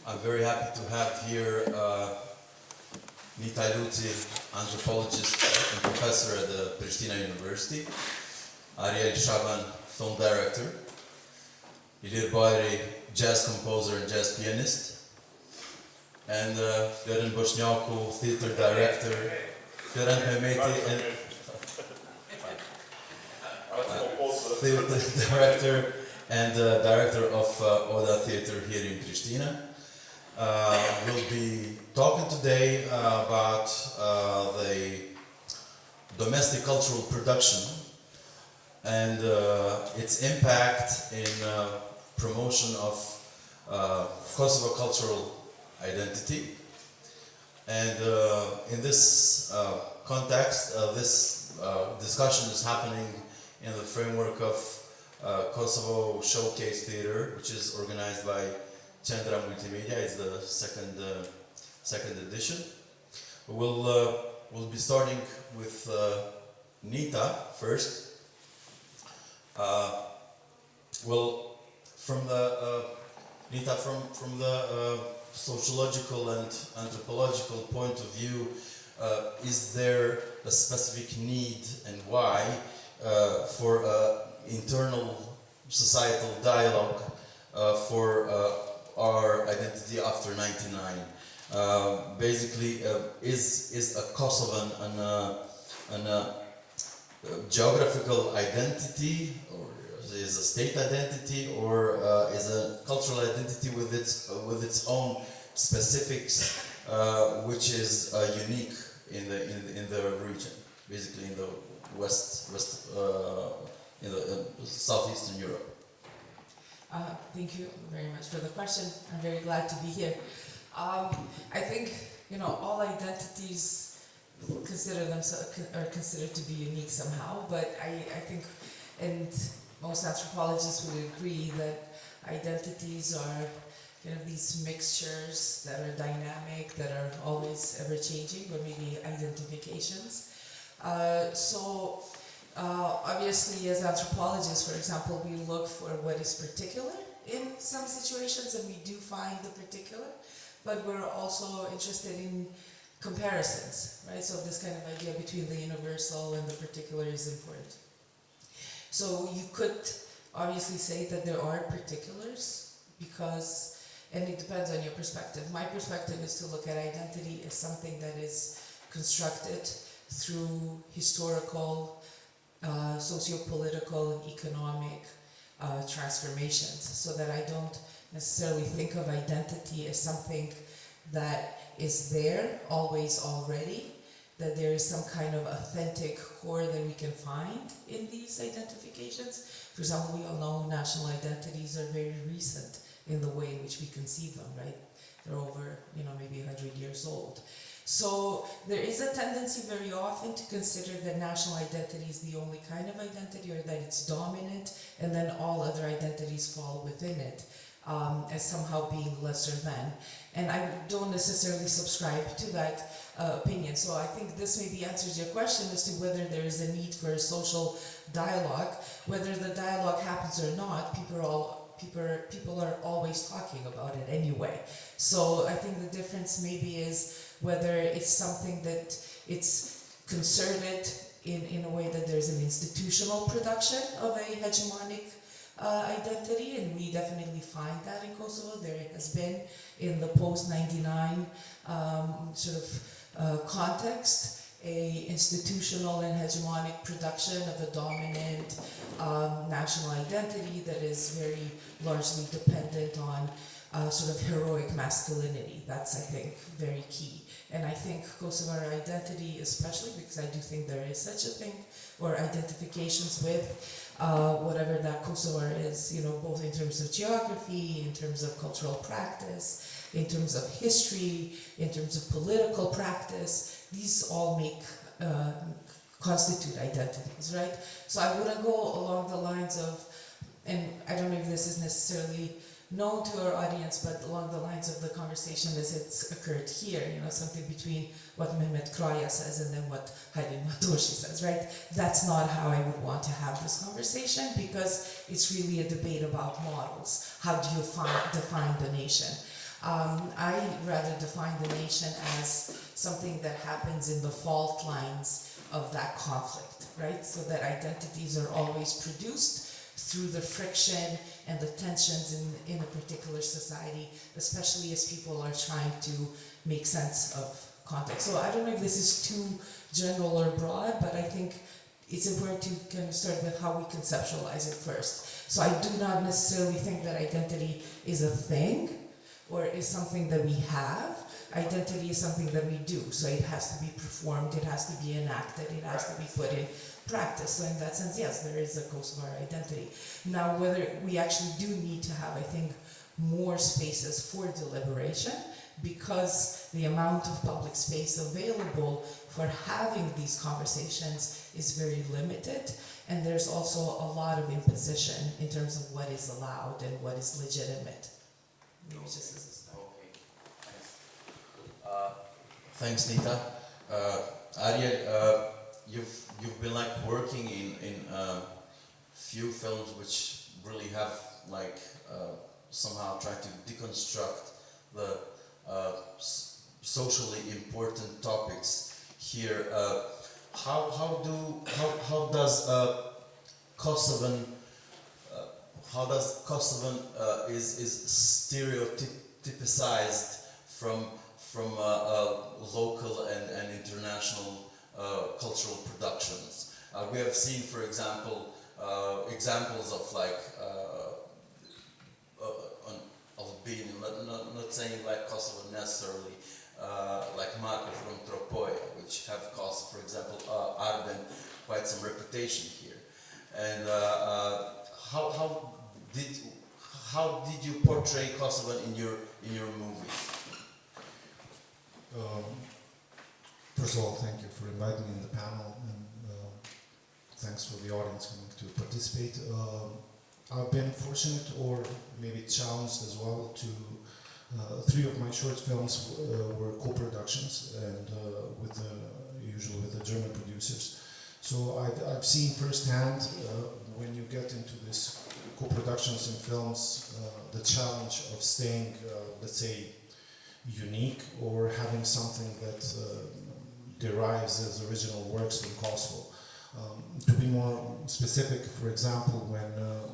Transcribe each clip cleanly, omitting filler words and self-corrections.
I'm very happy to have here Nita Luci, anthropologist and professor at the Prishtina University, Ariel Shaban, film director, Ilir Bayri, jazz composer and jazz pianist, and Florent Bosniaku, theater director, Florent Permeated, and theater director and director of Oda Theater here in Pristina. We'll be talking today about the domestic cultural production and its impact in promotion of Kosovo cultural identity. And in this context, this discussion is happening in the framework of Kosovo Showcase Theater, which is organized by Qendra Multimedia. It's the second edition. We'll be starting with Nita first. From the sociological and anthropological point of view, is there a specific need and why for internal societal dialogue for our identity after '99? Basically, is a Kosovan an geographical identity, or is a state identity, or is a cultural identity with its own specifics, which is unique in the region, basically in the in the southeastern Europe? Thank you very much for the question. I'm very glad to be here. I think all identities are considered to be unique somehow, but I think, and most anthropologists would agree, that identities are these mixtures that are dynamic, that are always ever changing, or maybe identifications. Obviously, as anthropologists, for example, we look for what is particular in some situations, and we do find the particular, but we're also interested in comparisons, right? So this kind of idea between the universal and the particular is important. So you could obviously say that there are particulars because, and it depends on your perspective. My perspective is to look at identity as something that is constructed through historical, socio-political, and economic transformations, so that I don't necessarily think of identity as something that is there, always, already, that there is some kind of authentic core that we can find in these identifications. For example, we all know national identities are very recent in the way in which we conceive them, right? They're over, maybe 100 years old. So there is a tendency very often to consider that national identity is the only kind of identity, or that it's dominant, and then all other identities fall within it as somehow being lesser than. And I don't necessarily subscribe to that opinion. So I think this maybe answers your question as to whether there is a need for a social dialogue. Whether the dialogue happens or not, people are always talking about it anyway. So I think the difference maybe is whether it's something that it's concerted in a way that there's an institutional production of a hegemonic identity, and we definitely find that in Kosovo. There has been, in the post-'99 context, a institutional and hegemonic production of a dominant national identity that is very largely dependent on heroic masculinity. That's, I think, very key. And I think Kosovar identity, especially because I do think there is such a thing, or identifications with whatever that Kosovar is, both in terms of geography, in terms of cultural practice, in terms of history, in terms of political practice, these all constitute identities, right? So I wouldn't go along the lines of, and I don't know if this is necessarily known to our audience, but along the lines of the conversation as it's occurred here, something between what Mehmet Kraya says and then what Halim Matoshi says, right? That's not how I would want to have this conversation, because it's really a debate about models. How do you define the nation? I rather define the nation as something that happens in the fault lines of that conflict, right? So that identities are always produced through the friction and the tensions in a particular society, especially as people are trying to make sense of context. So I don't know if this is too general or broad, but I think it's important to kind of start with how we conceptualize it first. So I do not necessarily think that identity is a thing or is something that we have. Identity is something that we do. So it has to be performed, it has to be enacted, it has to be put in practice. So in that sense, yes, there is a Kosovar identity. Now, whether we actually do need to have, I think, more spaces for deliberation, because the amount of public space available for having these conversations is very limited, and there's also a lot of imposition in terms of what is allowed and what is legitimate. Maybe just as a start. Okay, thanks, Nita. Ariel, you've been like working in few films which really have like somehow tried to deconstruct the socially important topics here. How does Kosovan is stereotypicized from local and international cultural productions? We have seen, for example, examples of like Albanian, not saying like Kosovo necessarily, like Marko from Tropoja, which have caused, for example, Arben quite some reputation here. And how did you portray Kosovo in your movies? First of all, thank you for inviting me in the panel, and thanks for the audience coming to participate. I've been fortunate, or maybe challenged as well, to 3 of my short films were co-productions, and usually with the German producers. So I've seen firsthand when you get into this co-productions in films, the challenge of staying, let's say, unique, or having something that derives as original works from Kosovo. To be more specific, for example,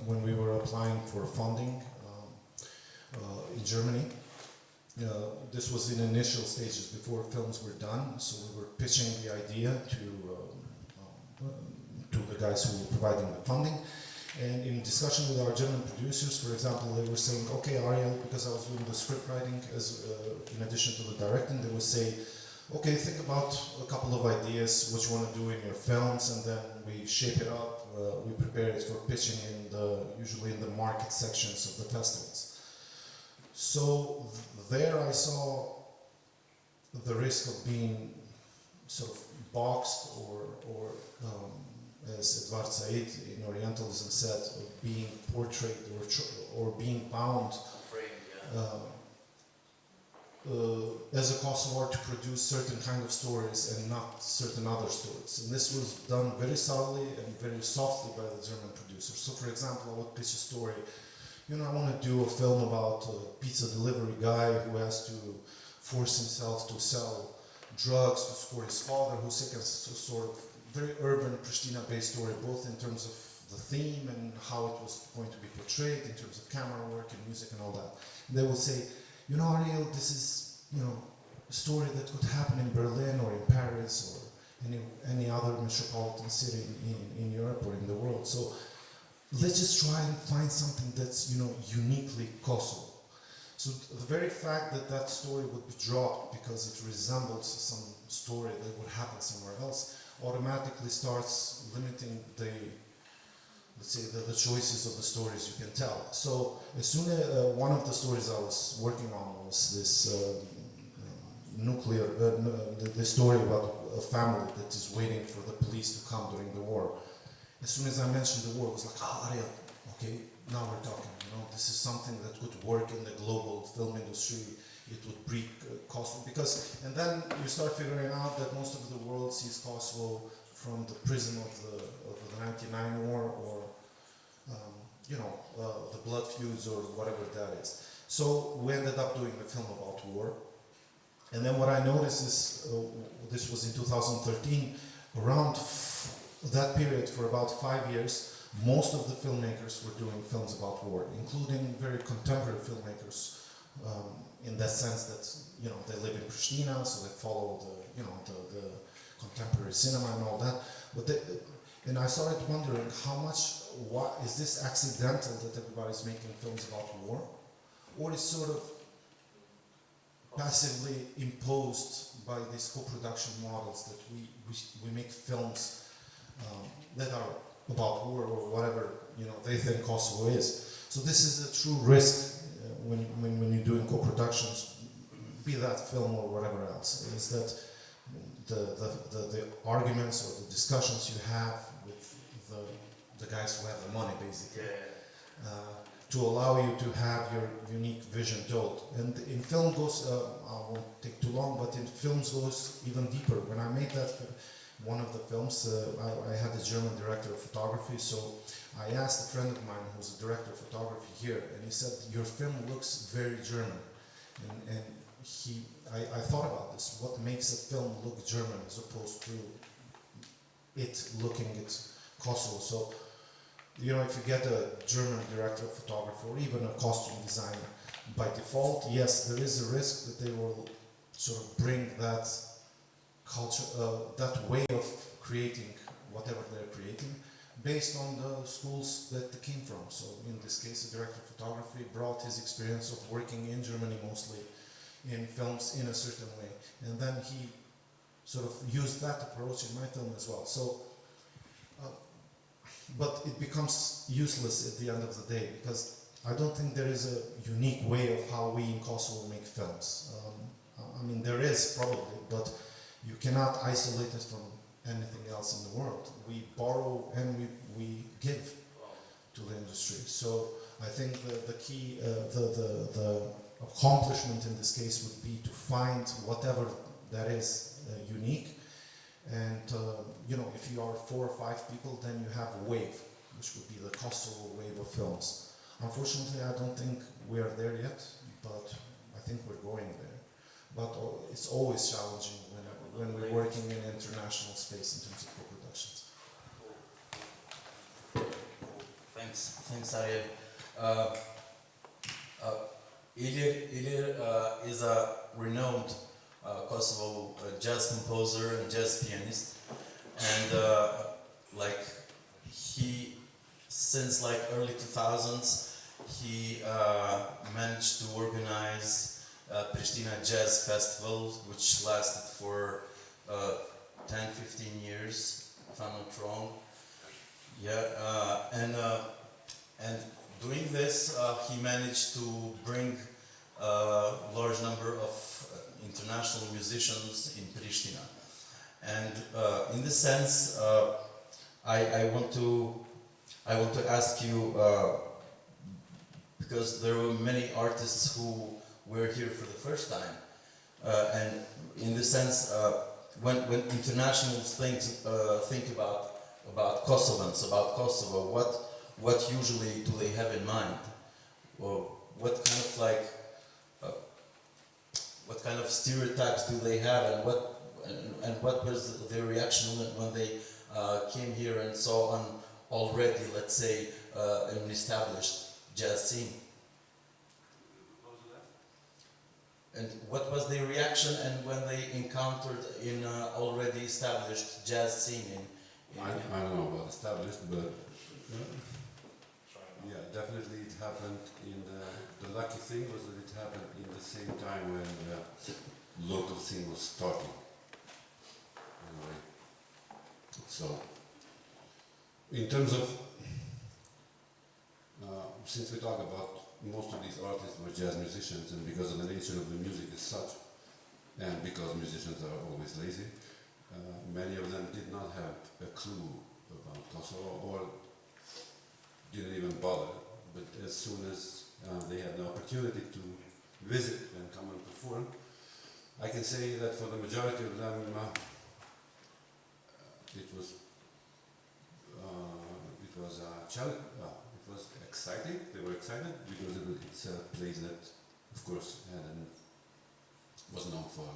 when we were applying for funding in Germany, this was in initial stages before films were done, so we were pitching the idea to the guys who were providing the funding. And in discussion with our German producers, for example, they were saying, okay, Ariel, because I was doing the script writing in addition to the directing, they would say, okay, think about a couple of ideas, what you want to do in your films, and then we shape it up, we prepare it for pitching usually in the market sections of the festivals. So there I saw the risk of being sort of boxed, or as Edward Said in Orientalism said, of being portrayed or being bound as a Kosovar to produce certain kind of stories and not certain other stories. And this was done very subtly and very softly by the German producers. So for example, I would pitch a story, I want to do a film about a pizza delivery guy who has to force himself to sell drugs to support his father, who's sick, and sort of very urban Prishtina-based story, both in terms of the theme and how it was going to be portrayed, in terms of camera work and music and all that. And they will say, Ariel, this is, a story that could happen in Berlin or in Paris or any other metropolitan city in Europe or in the world. So let's just try and find something that's, uniquely Kosovo. So the very fact that that story would be dropped because it resembles some story that would happen somewhere else automatically starts limiting the choices of the stories you can tell. So as soon as one of the stories I was working on was this the story about a family that is waiting for the police to come during the war. As soon as I mentioned the war, it was like, Ariel, okay, now we're talking. This is something that could work in the global film industry. It would breed Kosovo, and then you start figuring out that most of the world sees Kosovo from the prism of the 99 war, or the blood feuds, or whatever that is. So we ended up doing a film about war. And then what I noticed is, this was in 2013, around that period for about 5 years, most of the filmmakers were doing films about war, including very contemporary filmmakers, in that sense that, you know, they live in Prishtina, so they follow the, you know, the contemporary cinema and all that. But and I started wondering how much, what is this accidental that everybody's making films about war, or is sort of passively imposed by these co-production models that we make films that are about war or whatever, you know, they think Kosovo is. So this is a true risk when you're doing co-productions, be that film or whatever else, is that the arguments or the discussions you have with the guys who have the money, basically, to allow you to have your unique vision told. And in film goes, I won't take too long, but in films goes even deeper. When I made that, one of the films, I had a German director of photography, so I asked a friend of mine who's a director of photography here, and he said, your film looks very German. And I thought about this, what makes a film look German as opposed to it looking at Kosovo. So, you know, if you get a German director of photography or even a costume designer, by default, yes, there is a risk that they will sort of bring that culture, that way of creating whatever they're creating, based on the schools that they came from. So in this case, the director of photography brought his experience of working in Germany mostly in films in a certain way. And then he sort of used that approach in my film as well. So, but it becomes useless at the end of the day, because I don't think there is a unique way of how we in Kosovo make films. I mean, there is probably, but you cannot isolate it from anything else in the world. We borrow and we give to the industry. So I think the key, the accomplishment in this case would be to find whatever that is unique. And you know, if you are 4 or 5 people, then you have a wave, which would be the Kosovo wave of films. Unfortunately, I don't think we are there yet, but I think we're going there. But it's always challenging when we're working in international space in terms of co-productions. Thanks, Ariel. Ilir is a renowned Kosovo jazz composer and jazz pianist, and like he, since like early 2000s, he managed to organize Prishtina Jazz Festival, which lasted for 10-15 years, if I'm not wrong. Yeah, and doing this, he managed to bring a large number of international musicians in Prishtina. And in this sense, I want to ask you, because there were many artists who were here for the first time, and in this sense, when internationals think about Kosovans, about Kosovo, what usually do they have in mind? Or what kind of like what kind of stereotypes do they have, and what was their reaction when they came here and saw an already, let's say, an established jazz scene? And what was their reaction and when they encountered in an already established jazz scene I don't know about established, but yeah, definitely it happened in the lucky thing was that it happened in the same time when the local scene was starting. Anyway, so in terms of since we talk about most of these artists were jazz musicians, and because of the nature of the music as such, and because musicians are always lazy, many of them did not have a clue about Kosovo or didn't even bother. But as soon as they had the opportunity to visit and come and perform, I can say that for the majority of them, it was a challenge. was exciting. They were excited because it's a place that, of course, was known for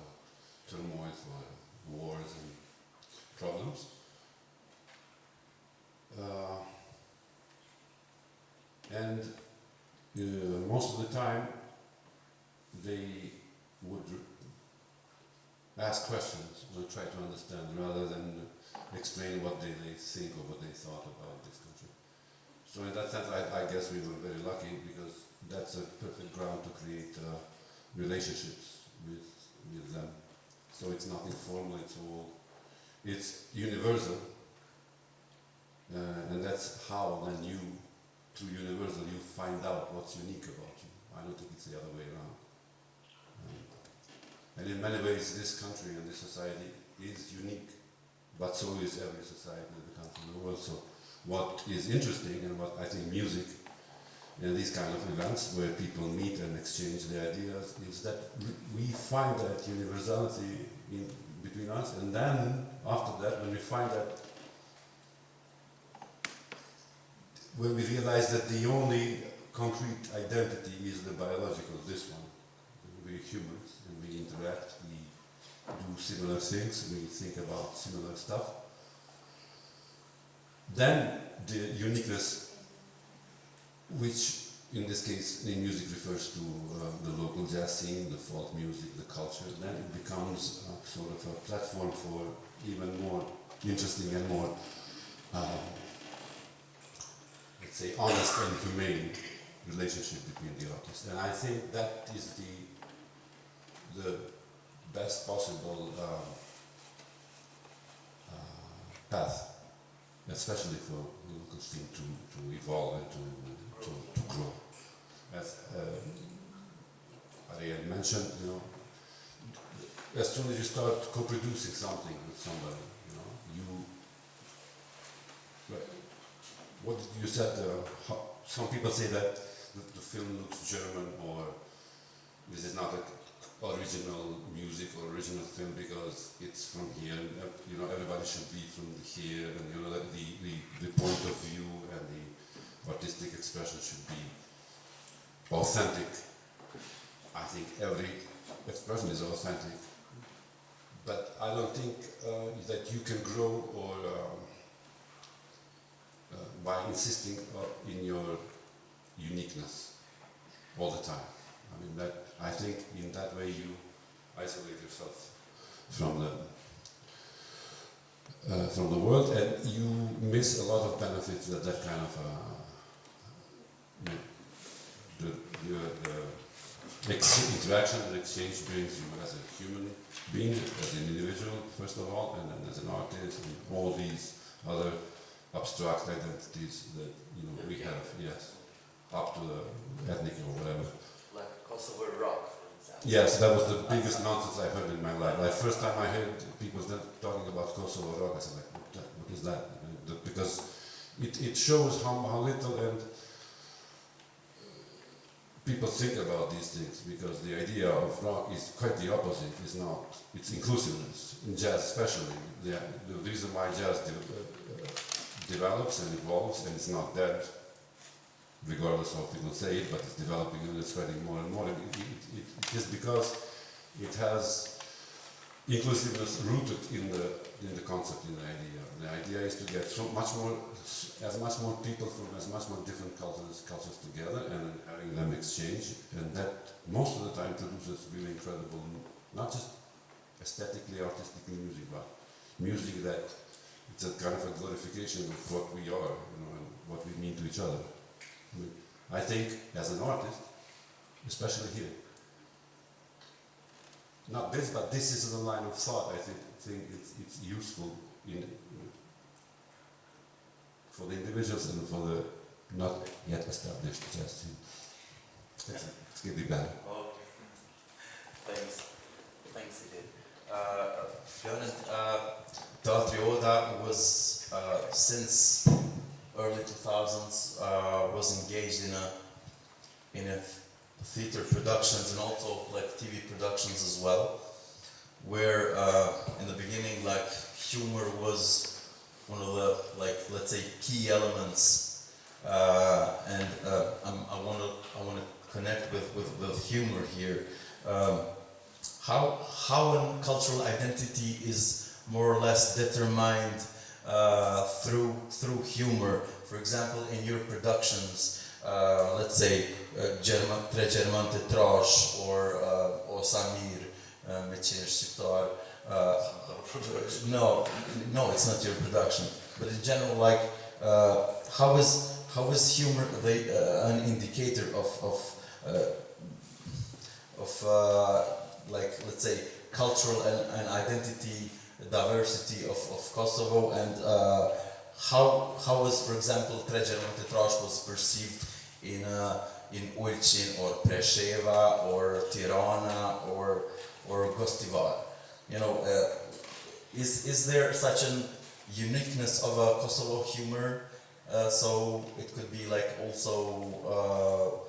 turmoil, for wars and problems. And most of the time, they would ask questions or try to understand rather than explain what they think or what they thought about this country. So in that sense, I guess we were very lucky because that's a perfect ground to create relationships with them. So it's not informal, it's universal. And that's how then through universal, you find out what's unique about you. I don't think it's the other way around. And in many ways, this country and this society is unique, but so is every society in the country in the world. So what is interesting and what I think music and these kind of events where people meet and exchange their ideas is that we find that universality between us, and then after that, when we find that, when we realize that the only concrete identity is the biological, this one, we're humans and we interact, we do similar things, we think about similar stuff, then the uniqueness, which in this case in music refers to the local jazz scene, the folk music, the culture, then it becomes sort of a platform for even more interesting and more, let's say, honest and humane relationship between the artists. And I think that is the best possible path, especially for the local scene to evolve and to grow. As Ariel mentioned, as soon as you start co-producing something with somebody, what you said, some people say that the film looks German, or this is not original music or original film because it's from here. Everybody should be from here, and that the point of view and the artistic expression should be authentic. I think every expression is authentic, but I don't think that you can grow or by insisting in your uniqueness all the time. I think in that way you isolate yourself from the world, and you miss a lot of benefits that kind of the interaction and exchange brings you as a human being, as an individual first of all, and then as an artist, and all these other abstract identities that we have, yes, up to the ethnic or whatever. Like Kosovo rock, for example. Yes, that was the biggest nonsense I heard in my life. Like first time I heard people talking about Kosovo rock, I said, like, what is that? Because it shows how little and people think about these things, because the idea of rock is quite the opposite. It's inclusiveness, in jazz especially. The reason why jazz develops and evolves, and it's not dead, regardless of how people say it, but it's developing and it's spreading more and more. It is because it has inclusiveness rooted in the concept, in the idea. The idea is to get as much more people from as much more different cultures together and having them exchange, and that most of the time produces really incredible, not just aesthetically, artistically music, but music that it's a kind of a glorification of what we are, and what we mean to each other. I think as an artist, especially here, not this, but this is the line of thought. I think it's useful for the individuals and for the not yet established jazz scene. It's getting better. Okay. Thanks, you did. Theatre was since early 2000s was engaged in a theater productions and also like TV productions as well, where in the beginning humor was one of the let's say key elements I want to connect with humor here. How a cultural identity is more or less determined through humor. For example, in your productions, let's say Tre German Tetrash or Samir Meçin Shqiptar. No, it's not your production. But in general, like, how is humor an indicator of like, let's say, cultural and identity diversity of Kosovo, and how is, for example, Tre German Tetrash was perceived in Ulcin or Preševa or Tirana or Gostivar? You know, is there such an uniqueness of a Kosovo humor? So it could be like also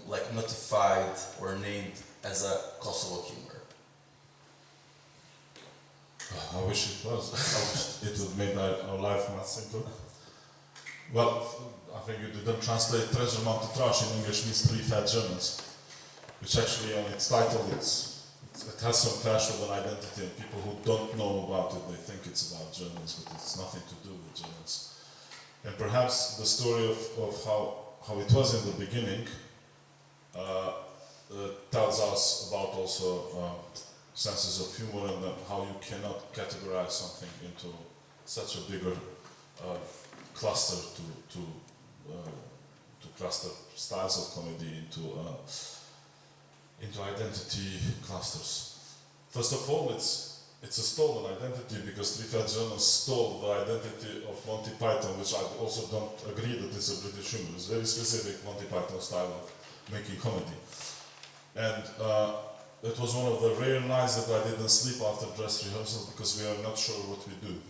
like notified or named as a Kosovo humor. I wish it was. I wish it would make our life much simpler. Well, I think you didn't translate Treasure Mounted Trash in English means Three Fat Germans, which actually on its title it has some clash with an identity, and people who don't know about it, they think it's about Germans, but it's nothing to do with Germans. And perhaps the story of how it was in the beginning tells us about also senses of humor, and how you cannot categorize something into such a bigger cluster to cluster styles of comedy into identity clusters. First of all, it's a stolen identity, because Three Fat Germans stole the identity of Monty Python, which I also don't agree that it's a British humor. It's very specific Monty Python style of making comedy. And it was one of the rare nights that I didn't sleep after dress rehearsal, because we are not sure what we do.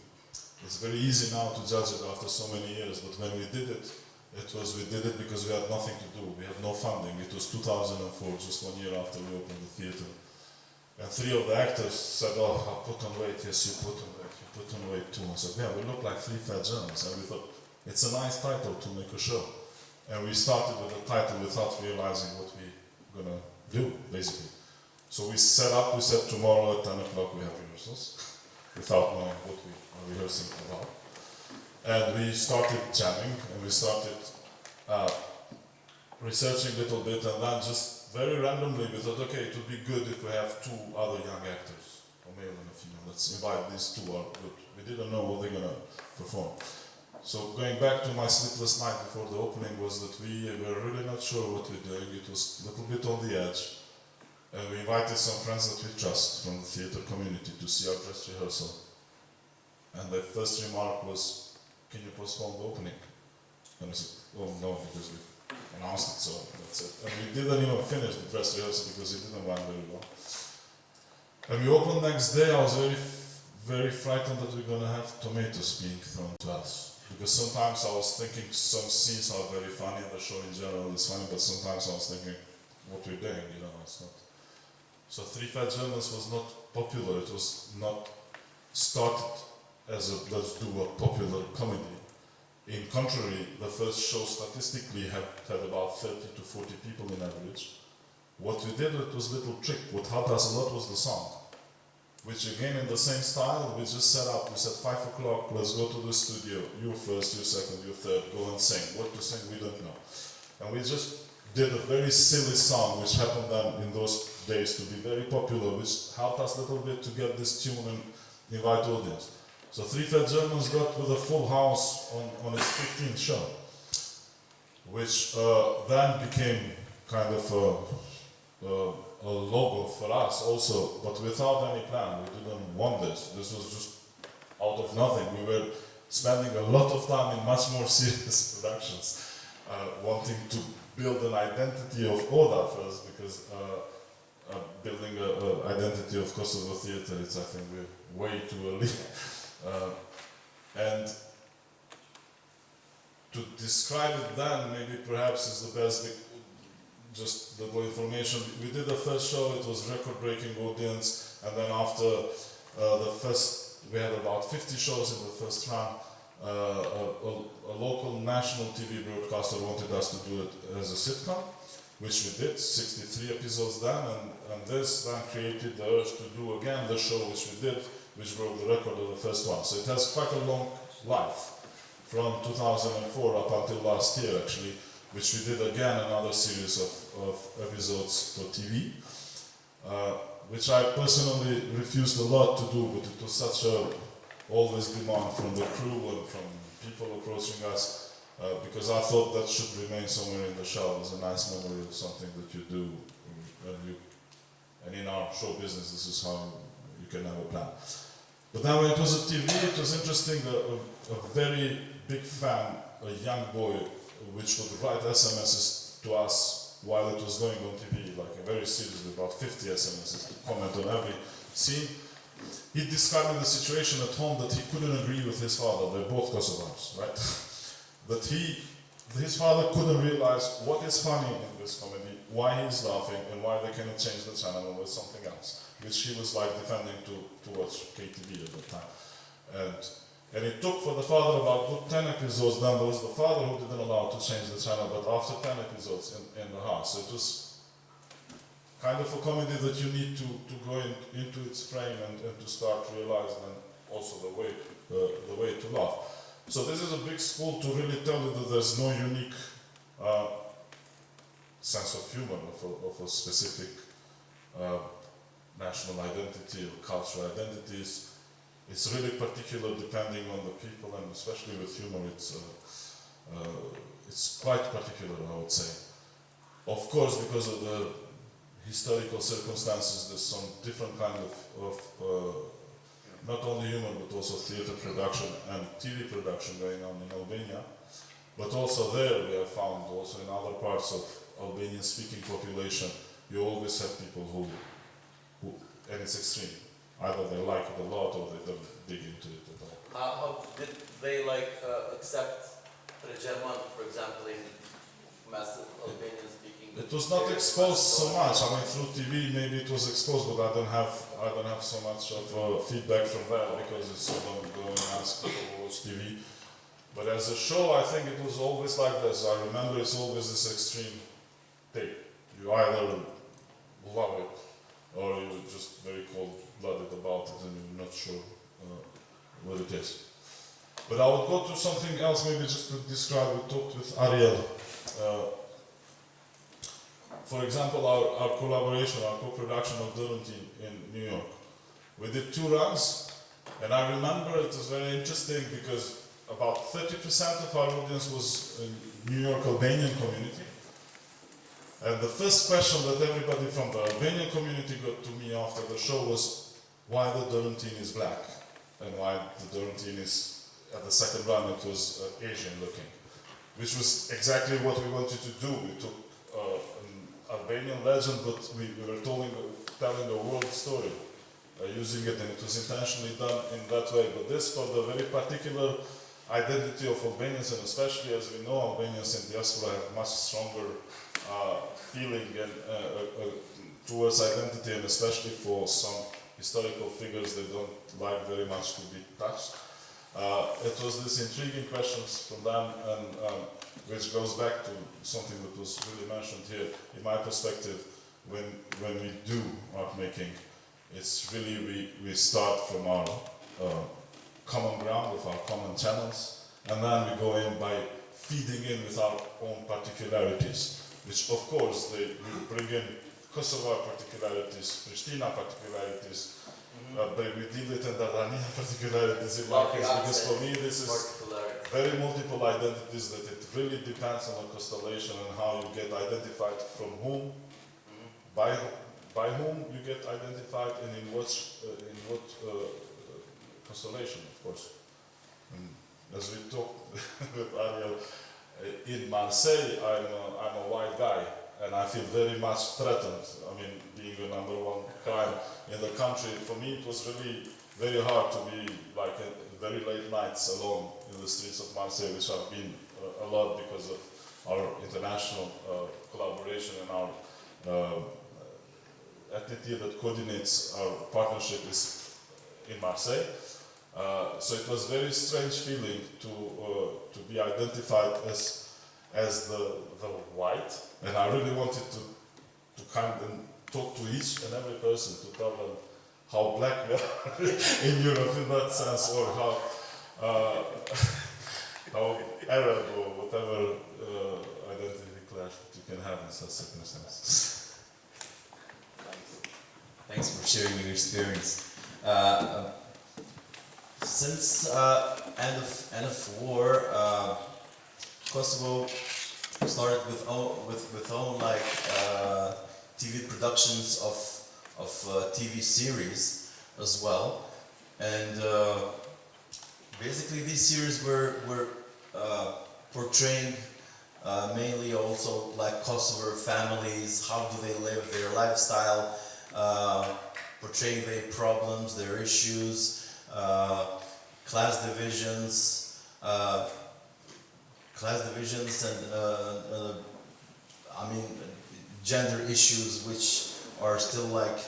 It's very easy now to judge it after so many years, but when we did it, we did it because we had nothing to do. We had no funding. It was 2004, just 1 year after we opened the theatre. And three of the actors said, "Oh, I put on weight." "Yes, you put on weight. You put on weight too." I said, "Yeah, we look like Three Fat Germans." And we thought, it's a nice title to make a show. And we started with a title without realizing what we're gonna do, basically. So we set up, we said tomorrow at 10 o'clock we have rehearsals, without knowing what we are rehearsing about. And we started jamming, and we started researching a little bit, and then just very randomly we thought, okay, it would be good if we have two other young actors, a male and a female. Let's invite these two are good. We didn't know what they're gonna perform. So going back to my sleepless night before the opening was that we were really not sure what we're doing. It was a little bit on the edge. And we invited some friends that we trust from the theatre community to see our dress rehearsal. And the first remark was, "Can you postpone the opening?" And I said, "Oh no, because we announced it, so that's it." And we didn't even finish the dress rehearsal because it didn't run very well. And we opened next day. I was very frightened that we're gonna have tomatoes being thrown to us. Because sometimes I was thinking some scenes are very funny, the show in general is funny, but sometimes I was thinking, what we're doing, it's not. So Three Fat Germans was not popular. It was not started as a let's do a popular comedy. In contrary, the first show statistically had about 30 to 40 people in average. What we did, it was a little trick. What helped us a lot was the song, which again in the same style, we just set up. We said 5 o'clock, let's go to the studio. You first, you second, you third, go and sing. What to sing, we don't know. And we just did a very silly song, which happened then in those days to be very popular, which helped us a little bit to get this tune and invite audience. So Three Fat Germans got with a full house on its 15th show, which then became kind of a logo for us also, but without any plan. We didn't want this. This was just out of nothing. We were spending a lot of time in much more serious productions, wanting to build an identity of Oda first, because building an identity of Kosovo theatre, I think we're way too early. And to describe it then, maybe perhaps is the best, just little information. We did the first show, it was record-breaking audience, and then after we had about 50 shows in the first round, a local national TV broadcaster wanted us to do it as a sitcom, which we did, 63 episodes then, and this then created the urge to do again the show which we did, which broke the record of the first one. So it has quite a long life, from 2004 up until last year actually, which we did again another series of episodes for TV, which I personally refused a lot to do, but it was such a always demand from the crew and from people approaching us, because I thought that should remain somewhere in the shell as a nice memory of something that you do, and in our show business this is how you can have a plan. But then when it was a TV, it was interesting, a very big fan, a young boy, which would write SMSs to us while it was going on TV, like very seriously, about 50 SMSs to comment on every scene. He described the situation at home that he couldn't agree with his father. They're both Kosovars, right? That his father couldn't realize what is funny in this comedy, why he's laughing, and why they cannot change the channel with something else, which he was like defending to watch KTV at the time. And it took for the father about good 10 episodes. Then there was the father who didn't allow to change the channel, but after 10 episodes in the house, so it was kind of a comedy that you need to go into its frame and to start realizing, and also the way to laugh. So this is a big school to really tell you that there's no unique sense of humor of a specific national identity or cultural identities. It's really particular depending on the people, and especially with humor, it's quite particular, I would say. Of course, because of the historical circumstances, there's some different kind of not only humor, but also theatre production and TV production going on in Albania. But also there, we have found, also in other parts of Albanian-speaking population, you always have people who, and it's extreme. Either they like it a lot or they don't dig into it at all. How did they accept the German, for example, in massive Albanian speaking? It was not exposed so much. I mean, through TV maybe it was exposed, but I don't have so much of feedback from that because it's so long ago and ask people to watch TV. But as a show, I think it was always like this. I remember it's always this extreme thing. You either love it or you're just very cold-blooded about it and you're not sure what it is. But I would go to something else, maybe just to describe. We talked with Ariel. For example, our collaboration, our co-production of Durantine in New York. We did 2 runs, and I remember it was very interesting because about 30% of our audience was in New York Albanian community. And the first question that everybody from the Albanian community got to me after the show was why the Durantine is black and why the Durantine is, at the second run, it was Asian looking, which was exactly what we wanted to do. We took an Albanian legend, but we were telling a world story using it, and it was intentionally done in that way. But this for the very particular identity of Albanians, and especially as we know, Albanians in diaspora have much stronger feeling and towards identity, and especially for some historical figures they don't like very much to be touched. It was this intriguing questions from them, and which goes back to something that was really mentioned here. In my perspective, when we do art making, it's really we start from our common ground with our common channels, and then we go in by feeding in with our own particularities, which of course we bring in Kosovo particularities, Prishtina particularities, but we deal it in the Rania particularities in my case, because for me this is very multiple identities that it really depends on the constellation and how you get identified from whom, by whom you get identified, and in what constellation, of course. And as we talked with Ariel, in Marseille, I'm a white guy, and I feel very much threatened. I mean, being the #1 crime in the country, for me it was really very hard to be like very late nights alone in the streets of Marseille, which I've been a lot because of our international collaboration and our entity that coordinates our partnership is in Marseille. So it was very strange feeling to be identified as the white, and I really wanted to kind of talk to each and every person to tell them how black we are in Europe in that sense, or how Arab or whatever identity clash that you can have in such circumstances. Thanks for sharing your experience. Since end of war, Kosovo started with own like TV productions of TV series as well, and basically these series were portraying mainly also like Kosovo families, how do they live, their lifestyle, portraying their problems, their issues, class divisions, and I mean gender issues, which are still like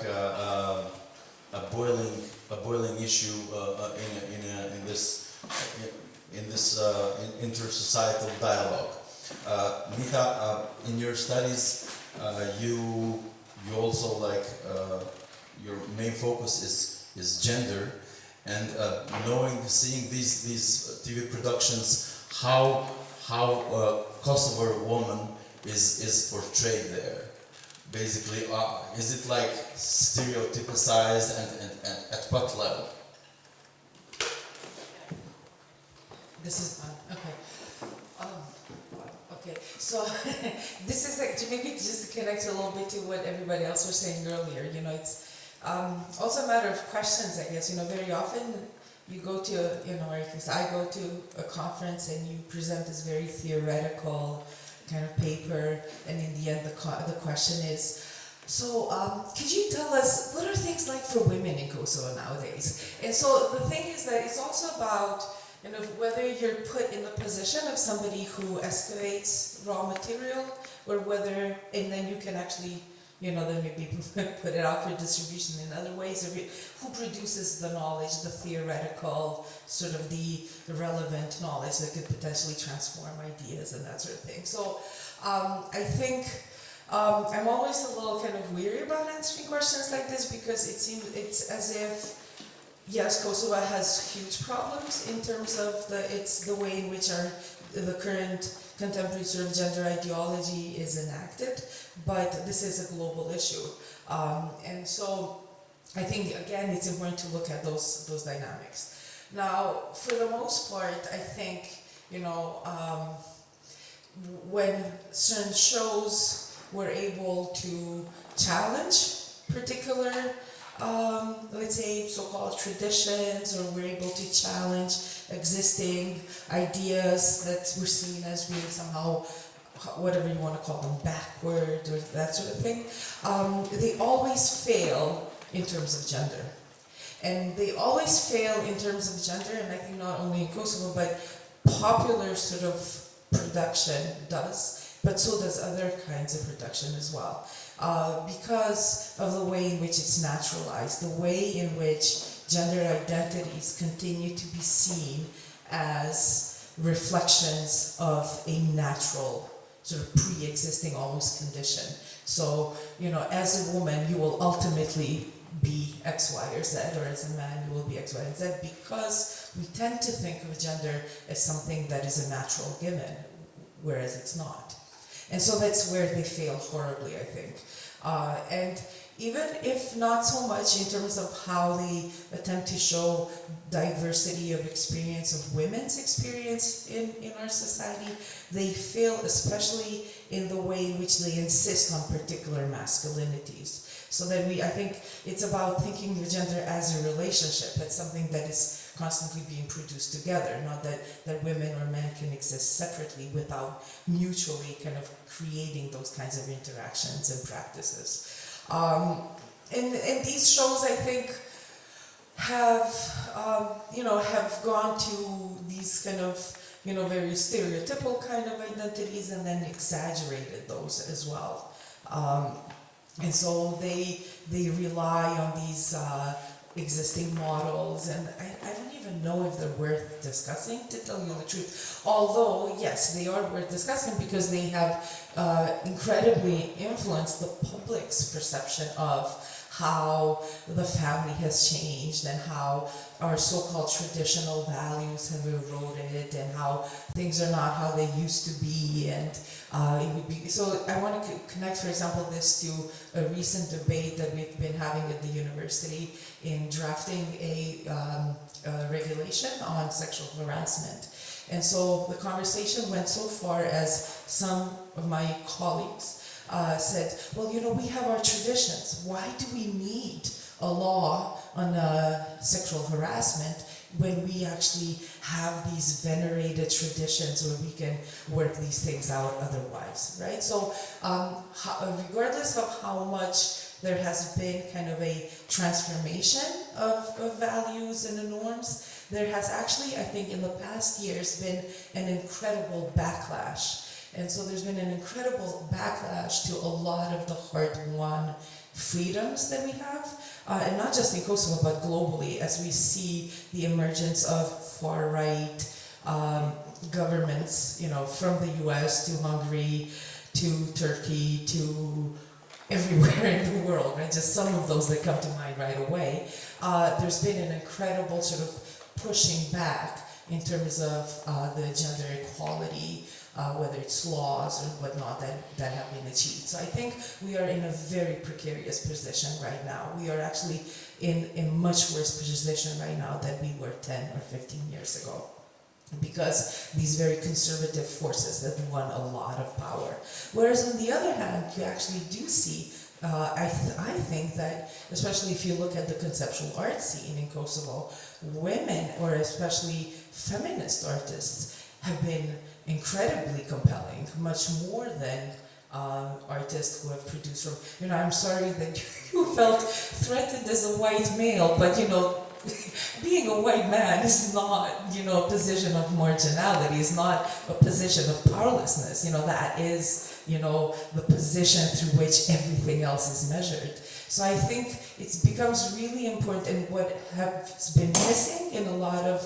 a boiling issue in this inter-societal dialogue. Mita, in your studies, you also like your main focus is gender, and seeing these TV productions, how Kosovo woman is portrayed there. Basically, is it like stereotypicized and at what level? This is okay. Okay, so this is like to maybe just to connect a little bit to what everybody else was saying earlier. You know, it's also a matter of questions, I guess. You know, very often you go to, or I go to a conference and you present this very theoretical kind of paper, and in the end the question is, so could you tell us what are things like for women in Kosovo nowadays? And so the thing is that it's also about whether you're put in the position of somebody who excavates raw material, or whether, and then you can actually then maybe put it out for distribution in other ways, or who produces the knowledge, the theoretical, sort of the relevant knowledge that could potentially transform ideas and that sort of thing. So I think I'm always a little kind of weary about answering questions like this, because it's as if, yes, Kosovo has huge problems in terms of the way in which the current contemporary sort of gender ideology is enacted, but this is a global issue. And so I think, again, it's important to look at those dynamics. Now, for the most part, I think, when certain shows were able to challenge particular let's say so-called traditions, or we're able to challenge existing ideas that were seen as being somehow, whatever you want to call them, backward or that sort of thing, they always fail in terms of gender. And they always fail in terms of gender, and I think not only in Kosovo, but popular sort of production does, but so does other kinds of production as well. Because of the way in which it's naturalized, the way in which gender identities continue to be seen as reflections of a natural, sort of pre-existing almost condition. So, as a woman, you will ultimately be X, Y, or Z, or as a man, you will be X, Y, and Z, because we tend to think of gender as something that is a natural given, whereas it's not. And so that's where they fail horribly, I think. And even if not so much in terms of how they attempt to show diversity of experience, of women's experience in our society, they fail especially in the way in which they insist on particular masculinities. So that I think it's about thinking of gender as a relationship, as something that is constantly being produced together, not that women or men can exist separately without mutually kind of creating those kinds of interactions and practices. And these shows, I think, have gone to these kind of, very stereotypical kind of identities, and then exaggerated those as well. And so they rely on these existing models, and I don't even know if they're worth discussing, to tell you the truth. Although, yes, they are worth discussing because they have incredibly influenced the public's perception of how the family has changed and how our so-called traditional values have eroded and how things are not how they used to be, and it would be, so I want to connect, for example, this to a recent debate that we've been having at the university in drafting a regulation on sexual harassment. And so the conversation went so far as some of my colleagues said, well, you know, we have our traditions. Why do we need a law on sexual harassment when we actually have these venerated traditions where we can work these things out otherwise, right? So regardless of how much there has been kind of a transformation of values and the norms, there has actually, I think, in the past years been an incredible backlash. And so there's been an incredible backlash to a lot of the hard-won freedoms that we have, and not just in Kosovo, but globally, as we see the emergence of far-right governments, you know, from the US to Hungary to Turkey to everywhere in the world, right? Just some of those that come to mind right away. There's been an incredible sort of pushing back in terms of the gender equality, whether it's laws or whatnot that have been achieved. So I think we are in a very precarious position right now. We are actually in a much worse position right now than we were 10 or 15 years ago, because these very conservative forces that won a lot of power. Whereas on the other hand, you actually do see, I think that, especially if you look at the conceptual art scene in Kosovo, women, or especially feminist artists, have been incredibly compelling, much more than artists who have produced from, you know, I'm sorry that you felt threatened as a white male, but you know, being a white man is not, you know, a position of marginality, is not a position of powerlessness, you know, that is, you know, the position through which everything else is measured. So I think it becomes really important, and what has been missing in a lot of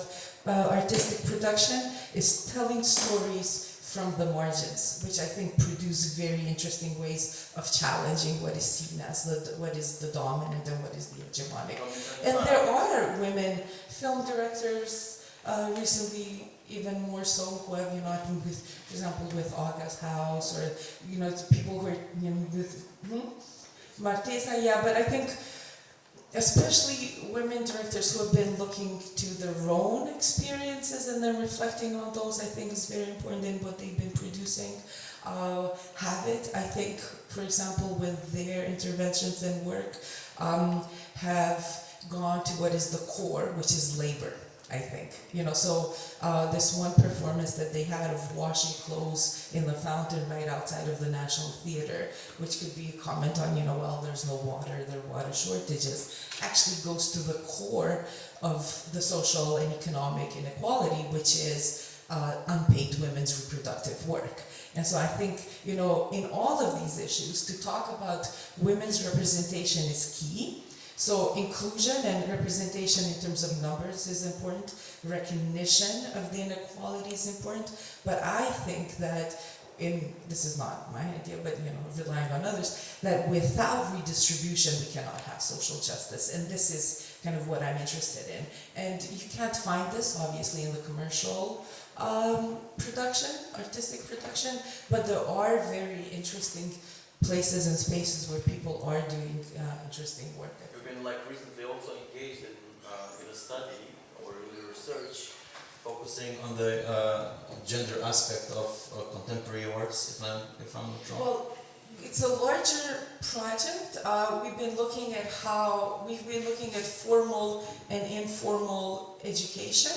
artistic production is telling stories from the margins, which I think produce very interesting ways of challenging what is seen as what is the dominant and what is the hegemonic. And there are women film directors, recently even more so, who have, you know, I think with, for example, with August House, or, you know, people who are, you know, with Martesa, yeah, but I think especially women directors who have been looking to their own experiences and then reflecting on those, I think is very important in what they've been producing. Have it, I think, for example, with their interventions and work, have gone to what is the core, which is labor, I think. You know, so this one performance that they had of washing clothes in the fountain right outside of the National Theatre, which could be a comment on, you know, well, there's no water, there are water shortages, actually goes to the core of the social and economic inequality, which is unpaid women's reproductive work. And so I think, you know, in all of these issues, to talk about women's representation is key. So inclusion and representation in terms of numbers is important. Recognition of the inequality is important. But I think that, this is not my idea, but, you know, relying on others, that without redistribution we cannot have social justice. And this is kind of what I'm interested in. And you can't find this, obviously, in the commercial production, artistic production, but there are very interesting places and spaces where people are doing interesting work. You've been like recently also engaged in a study or in research focusing on the gender aspect of contemporary arts, if I'm not wrong. Well, it's a larger project. We've been looking at formal and informal education,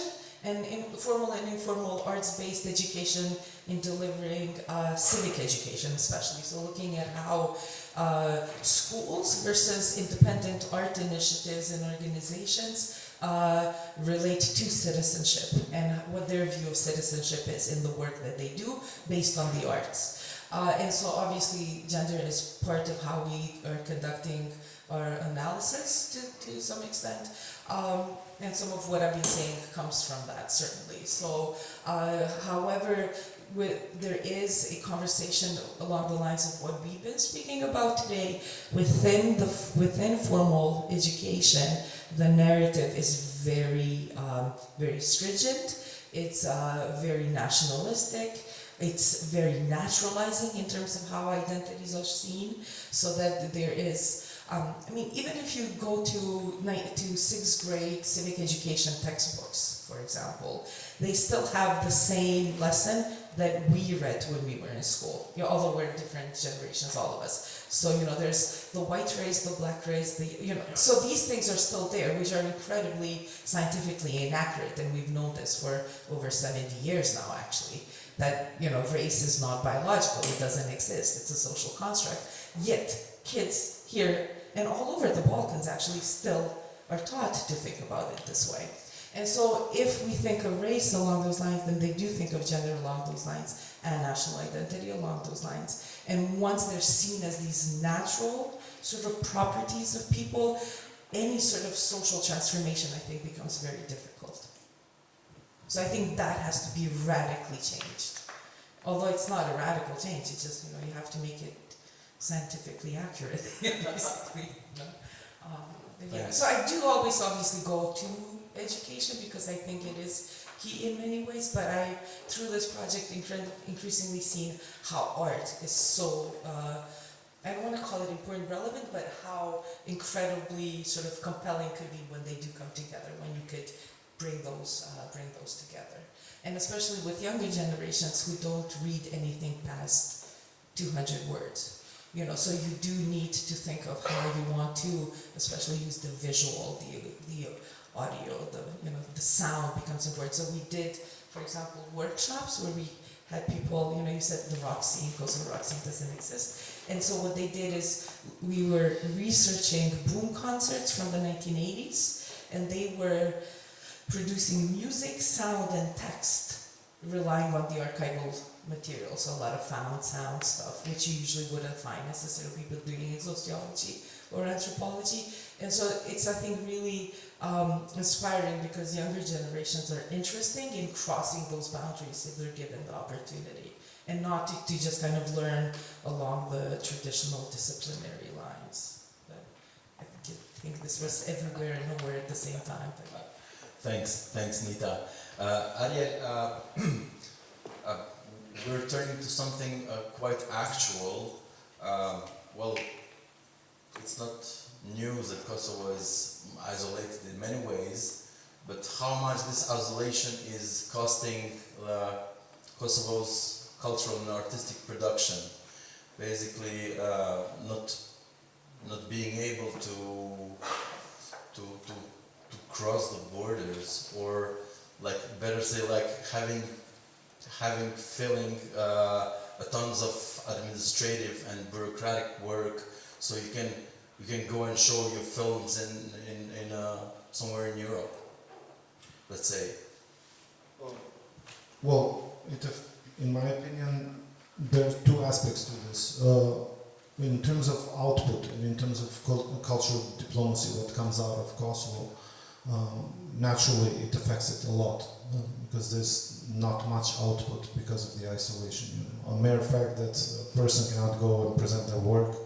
and formal and informal arts-based education in delivering civic education, especially. So looking at how schools versus independent art initiatives and organizations relate to citizenship and what their view of citizenship is in the work that they do based on the arts. And so obviously gender is part of how we are conducting our analysis analysis to some extent, and some of what I've been saying comes from that, certainly. So, however, there is a conversation along the lines of what we've been speaking about today. Within formal education, the narrative is very, very stringent. It's very nationalistic. It's very naturalizing in terms of how identities are seen, so that there is, even if you go to 6th grade civic education textbooks, for example, they still have the same lesson that we read when we were in school. Although we're different generations, all of us. So, there's the white race, the black race, so these things are still there, which are incredibly scientifically inaccurate, and we've known this for over 70 years now, actually. That, race is not biological, it doesn't exist, it's a social construct. Yet, kids here and all over the Balkans actually still are taught to think about it this way. And so if we think of race along those lines, then they do think of gender along those lines and national identity along those lines. And once they're seen as these natural sort of properties of people, any sort of social transformation, I think, becomes very difficult. So I think that has to be radically changed. Although it's not a radical change, it's just, you have to make it scientifically accurate, basically. So I do always obviously go to education because I think it is key in many ways, but I, through this project, increasingly seen how art is so, I don't want to call it important, relevant, but how incredibly sort of compelling could be when they do come together, when you could bring those together. And especially with younger generations who don't read anything past 200 words. So you do need to think of how you want to, especially use the visual, the audio, the sound becomes important. So we did, for example, workshops where we had people, you said the rock scene, Kosovo rock scene doesn't exist. And so what they did is we were researching boom concerts from the 1980s, and they were producing music, sound, and text, relying on the archival material, so a lot of found sound stuff, which you usually wouldn't find necessarily people doing in sociology or anthropology. And so it's, I think, really inspiring because younger generations are interested in crossing those boundaries if they're given the opportunity, and not to just kind of learn along the traditional disciplinary lines. But I think this was everywhere and nowhere at the same time. Thanks, Nita. Ariel, we're turning to something quite actual. Well, it's not news that Kosovo is isolated in many ways, but how much this isolation is costing Kosovo's cultural and artistic production. Basically, not being able to cross the borders, or better say, filling tons of administrative and bureaucratic work, so you can go and show your films in somewhere in Europe, let's say. Well, in my opinion, there are two aspects to this. In terms of output and in terms of cultural diplomacy, what comes out of Kosovo, naturally it affects it a lot because there's not much output because of the isolation. A mere fact that a person cannot go and present their work,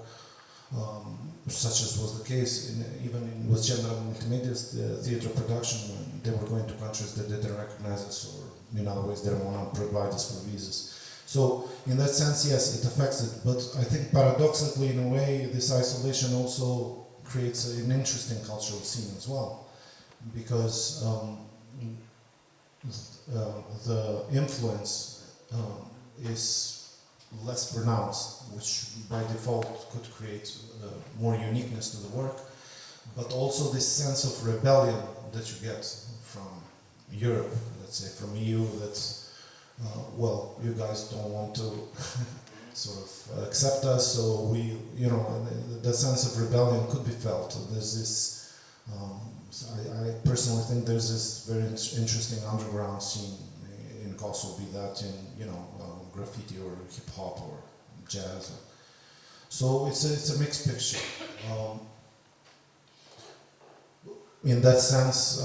such as was the case even with Qendra and Multimedia's theatre production, when they were going to countries that didn't recognize us, or in other ways they don't want to provide us for visas. So in that sense, yes, it affects it, but I think paradoxically, in a way, this isolation also creates an interesting cultural scene as well, because the influence is less pronounced, which by default could create more uniqueness to the work, but also this sense of rebellion that you get from Europe, let's say from EU, that well, you guys don't want to sort of accept us, so we, the sense of rebellion could be felt. There's this, I personally think there's this very interesting underground scene in Kosovo, be that in, graffiti or hip hop or jazz. So it's a mixed picture. in that sense,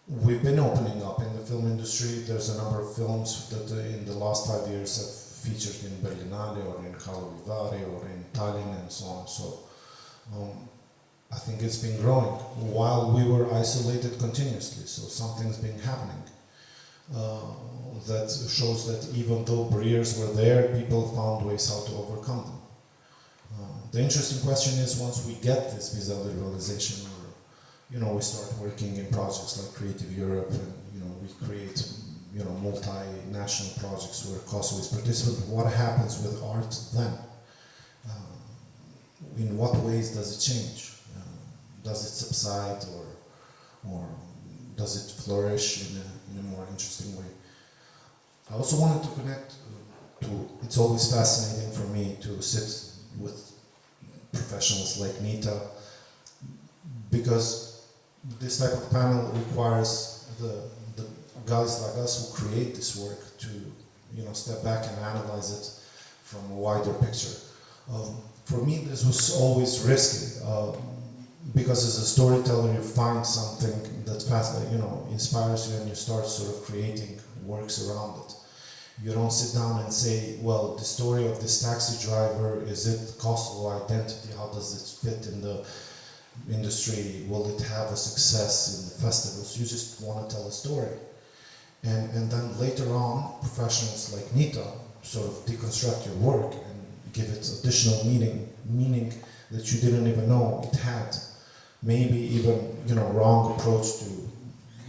we've been opening up in the film industry. There's a number of films that in the last 5 years have featured in Berlinale or in Carlo Vivari or in Tallinn and so on. So I think it's been growing while we were isolated continuously. So something's been happening that shows that even though barriers were there, people found ways how to overcome them. The interesting question is, once we get this visa liberalization, we start working in projects like Creative Europe, and we create multinational projects where Kosovo is participant. What happens with art then? In what ways does it change? Does it subside, or does it flourish in a more interesting way? I also wanted to connect to. It's always fascinating for me to sit with professionals like Nita, because this type of panel requires the guys like us who create this work to step back and analyze it from a wider picture. For me, this was always risky, because as a storyteller you find something that inspires you, and you start sort of creating works around it. You don't sit down and say, well, the story of this taxi driver, is it Kosovo identity? How does it fit in the industry? Will it have a success in the festivals? You just want to tell a story. And then later on, professionals like Nita sort of deconstruct your work and give it additional meaning that you didn't even know it had. Maybe even, wrong approach to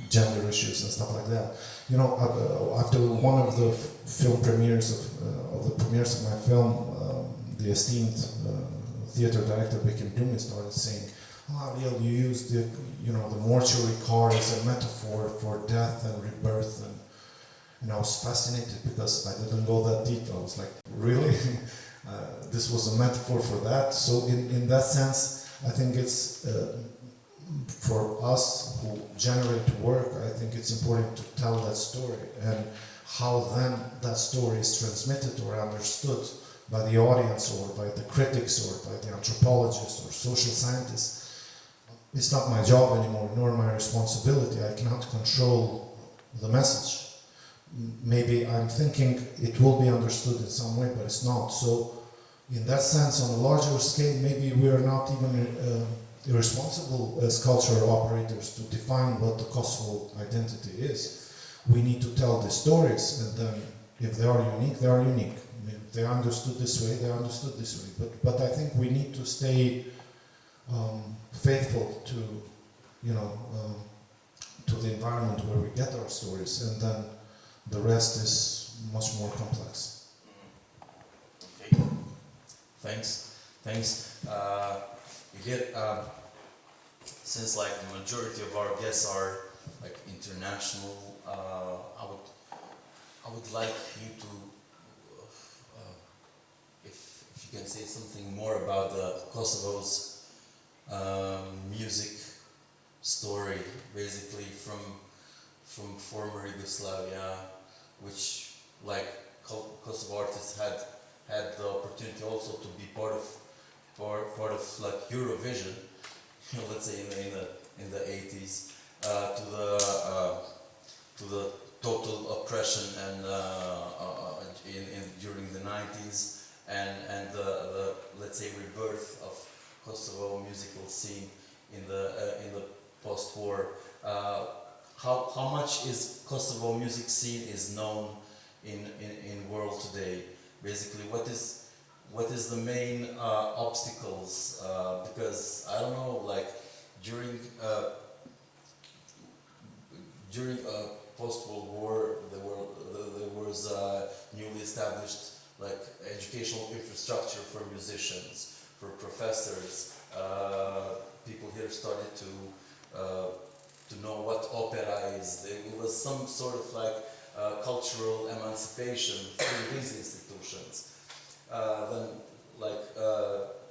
gender issues and stuff like that. After one of the film premieres of my film, the esteemed theater director Bekim Dumi started saying, Ariel, you used the mortuary car as a metaphor for death and rebirth, and I was fascinated because I didn't go that deep. I was like, really? This was a metaphor for that? So in that sense, I think it's, for us who generate work, I think it's important to tell that story, and how then that story is transmitted or understood by the audience or by the critics or by the anthropologists or social scientists. It's not my job anymore, nor my responsibility. I cannot control the message. Maybe I'm thinking it will be understood in some way, but it's not. So in that sense, on a larger scale, maybe we are not even irresponsible as cultural operators to define what the Kosovo identity is. We need to tell the stories, and then if they are unique, they are unique. If they are understood this way, they are understood this way. But I think we need to stay faithful to to the environment where we get our stories, and then the rest is much more complex. Okay. Thanks. Since like the majority of our guests are like international, I would like you to, if you can say something more about the Kosovo's music story, basically from former Yugoslavia, which like Kosovo artists had the opportunity also to be part of like Eurovision, let's say in the 80s, to the total oppression and during the 90s, and the let's say rebirth of Kosovo musical scene in the post-war. How much is Kosovo music scene is known in world today? Basically, what is the main obstacles? Because I don't know, like during post-World War, there was newly established like educational infrastructure for musicians, for professors. People here started to know what opera is. It was some sort of like cultural emancipation through these institutions. Then like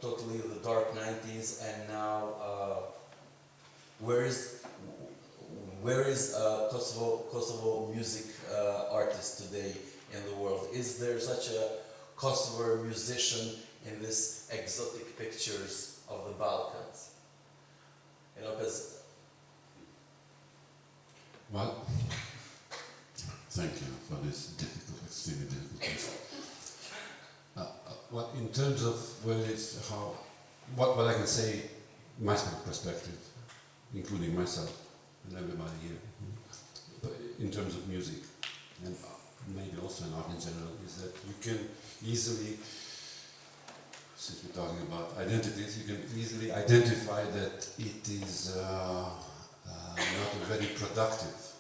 totally the dark 90s, and now where is Kosovo music artist today in the world? Is there such a Kosovo musician in this exotic pictures of the Balkans? You know, because Well, thank you for this difficult, extremely difficult question. Well, in terms of where it's how, what I can say, my perspective, including myself and everybody here, but in terms of music and maybe also in art in general, is that you can easily, since we're talking about identities, you can easily identify that it is not a very productive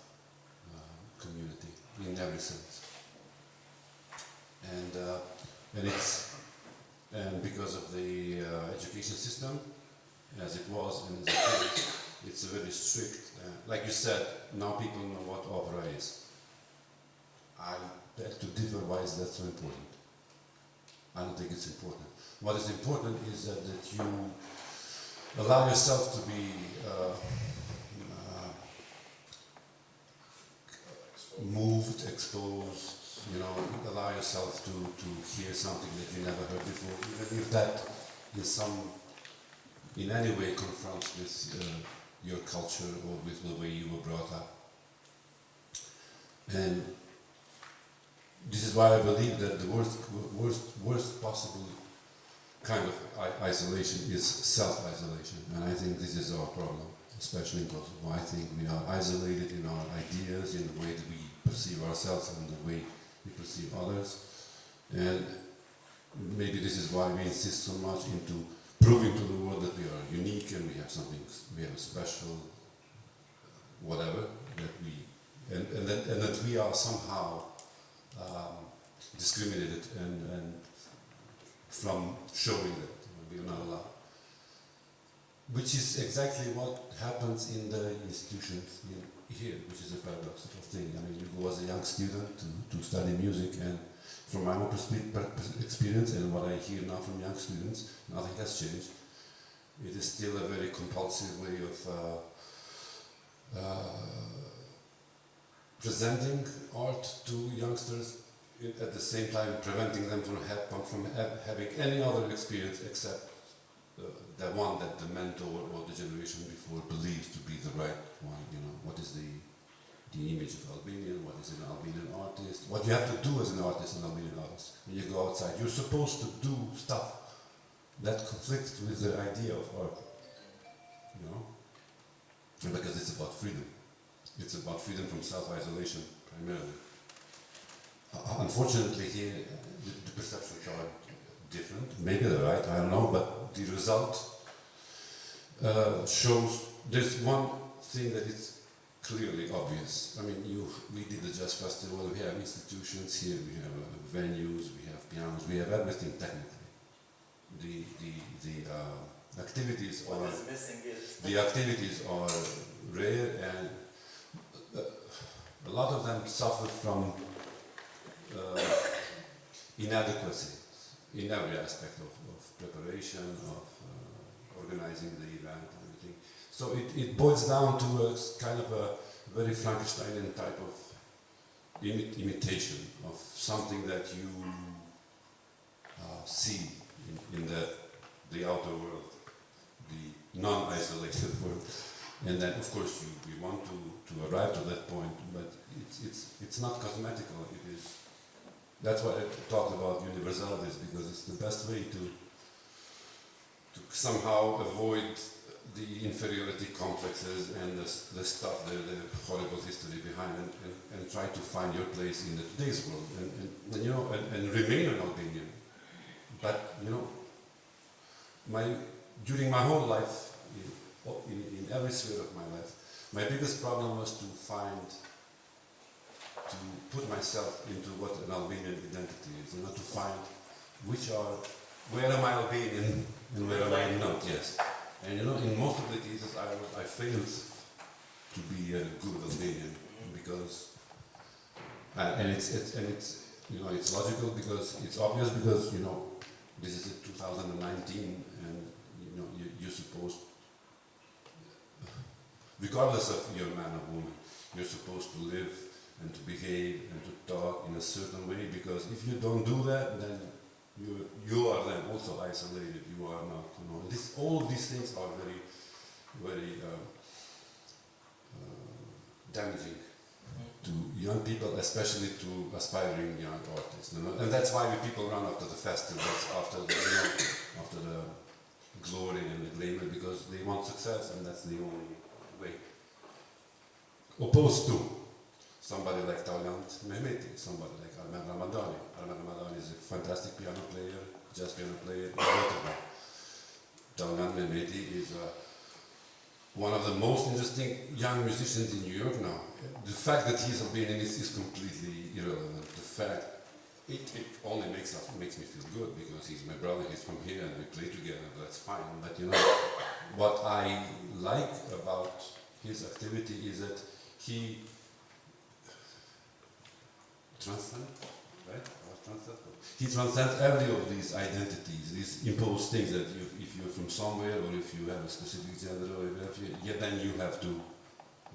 community in every sense, and because of the education system, as it was and as it is, it's a very strict. Like you said, now people know what opera is. I beg to differ. Why is that so important? I don't think it's important. What is important is that you allow yourself to be moved, exposed, you know, allow yourself to hear something that you never heard before, even if that is in any way confronts with your culture or with the way you were brought up. And this is why I believe that the worst possible kind of isolation is self-isolation, and I think this is our problem, especially in Kosovo. I think we are isolated in our ideas, in the way that we perceive ourselves and the way we perceive others, and maybe this is why we insist so much into proving to the world that we are unique and we have something, we have a special whatever, that we, and that we are somehow discriminated and from showing that we are not allowed. Which is exactly what happens in the institutions here, which is a paradoxical thing. I mean, you go as a young student to study music, and from my own experience and what I hear now from young students, nothing has changed. It is still a very compulsive way of presenting art to youngsters, at the same time preventing them from having any other experience except the one that the mentor or the generation before believes to be the right one. You know, what is the image of Albanian, what is an Albanian artist, what you have to do as an artist, an Albanian artist. When you go outside, you're supposed to do stuff that conflicts with the idea of art, you know? And because it's about freedom. It's about freedom from self-isolation, primarily. Unfortunately here, the perceptions are different. Maybe they're right, I don't know, but the result shows there's one thing that is clearly obvious. I mean, we did the Jazz Festival, we have institutions here, we have venues, we have pianos, we have everything technically. The activities what are is missing is the activities are rare, and a lot of them suffer from inadequacy in every aspect of preparation, of organizing the event and everything. So it boils down to a kind of a very Frankensteinian type of imitation of something that you see in the outer world, the non-isolated world. And then, of course, we want to arrive to that point, but it's not cosmetical. It is. That's why I talked about universalities, because it's the best way to somehow avoid the inferiority complexes and the stuff, the horrible history behind, and try to find your place in today's world, and you know, and remain an Albanian. But you know, during my whole life, in every sphere of my life, my biggest problem was to put myself into what an Albanian identity is, to find where am I Albanian and where am I not, yes. And you know, in most of the cases I failed to be a good Albanian, because, and it's you know, it's logical, because it's obvious, because you know, this is 2019, and you know, you're supposed, regardless of your man or woman, you're supposed to live and to behave and to talk in a certain way, because if you don't do that, then you are then also isolated. You are not, you know. All of these things are very very damaging to young people, especially to aspiring young artists. You know? And that's why people run after the festivals, after the, after the glory and the glamour, because they want success, and that's the only way. Opposed to somebody like Taulant Mehmeti, somebody like Armen Ramadani. Armen Ramadani is a fantastic piano player, jazz piano player in Rotterdam. Taulant Mehmeti is one of the most interesting young musicians in New York now. The fact that he's Albanianist is completely irrelevant. The fact, it only makes me feel good because he's my brother, he's from here and we play together, that's fine. But you know, what I like about his activity is that he transcends, right? He transcends every of these identities, these imposed things that if you're from somewhere or if you have a specific gender or if you, yeah, then you have to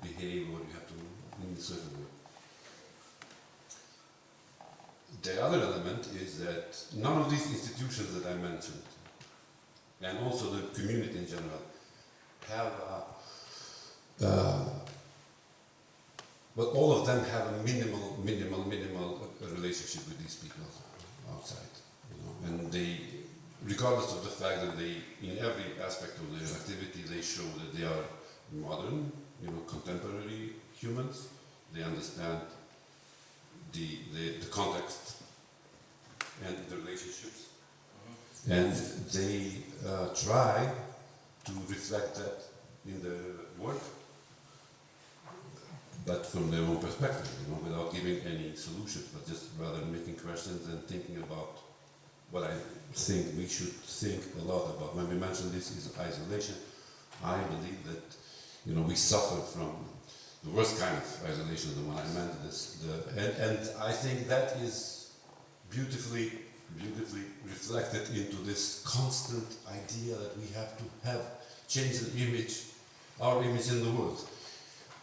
behave or you have to in a certain way. The other element is that none of these institutions that I mentioned, and also the community in general, have but all of them have a minimal relationship with these people outside, you know, and they, regardless of the fact that they, in every aspect of their activity, they show that they are modern, you know, contemporary humans. They understand the context and the relationships, and they try to reflect that in their work, but from their own perspective, you know, without giving any solutions, but just rather making questions and thinking about what I think we should think a lot about. When we mention this is isolation, I believe that, you know, we suffer from the worst kind of isolation, the one I meant this, and I think that is beautifully reflected into this constant idea that we have to change the image, our image in the world.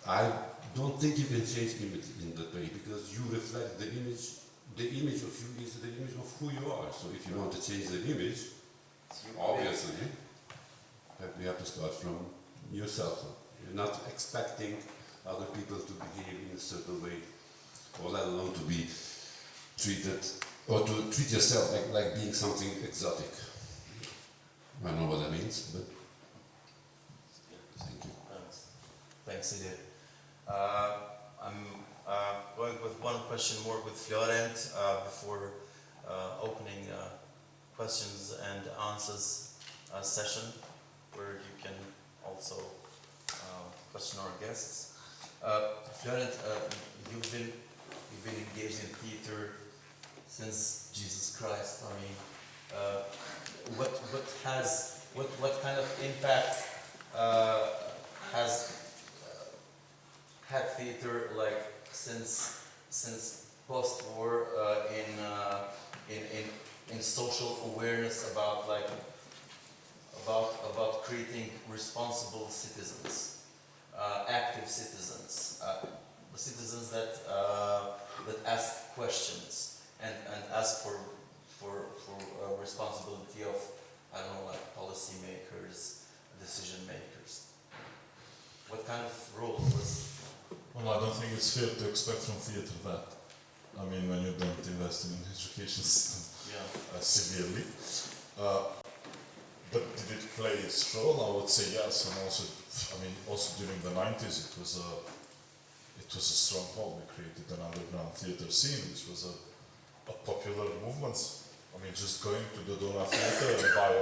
I don't think you can change image in that way because you reflect the image of you is the image of who you are. So if you want to change the image, obviously, you have to start from yourself. You're not expecting other people to behave in a certain way, or let alone to be treated, or to treat yourself like being something exotic. I don't know what that means, but thank you. Thanks, Idir. I'm going with one question more with Florent before opening questions and answers session, where you can also question our guests. Florent, you've been engaged in theater since Jesus Christ. I mean, what kind of impact has had theater like since post-war in social awareness about creating responsible citizens, active citizens, citizens that ask questions and ask for responsibility of, I don't know, like policy makers, decision makers. What kind of role was? Well, I don't think it's fair to expect from theatre that. I mean, when you don't invest in an education system severely. But did it play its role? I would say yes, and also, I mean, also during the 90s, it was a stronghold. We created an underground theatre scene, which was a popular movement. I mean, just going to the Dona Theatre and buy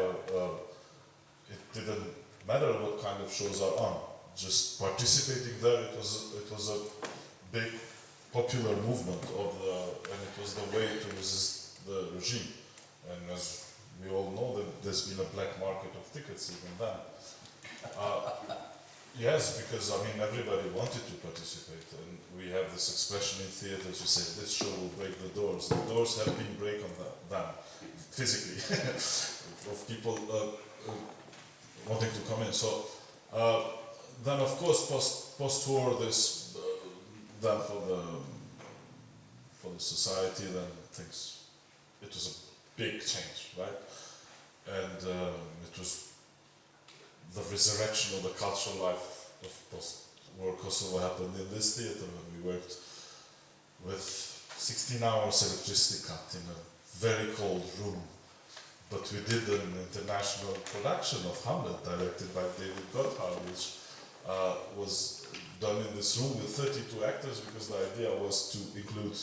it didn't matter what kind of shows are on. Just participating there, it was a big popular movement and it was the way to resist the regime. And as we all know, that there's been a black market of tickets even then. Yes, because I mean everybody wanted to participate, and we have this expression in theatres. We say this show will break the doors. The doors have been broken down physically of people wanting to come in. So. Then, of course, post-war, this then for the society, then things. It was a big change, right? And it was the resurrection of the cultural life of post-war Kosovo happened in this theatre when we worked with 16 hours electricity cut in a very cold room. But we did an international production of Hamlet directed by David Gothard, which was done in this room with 32 actors because the idea was to include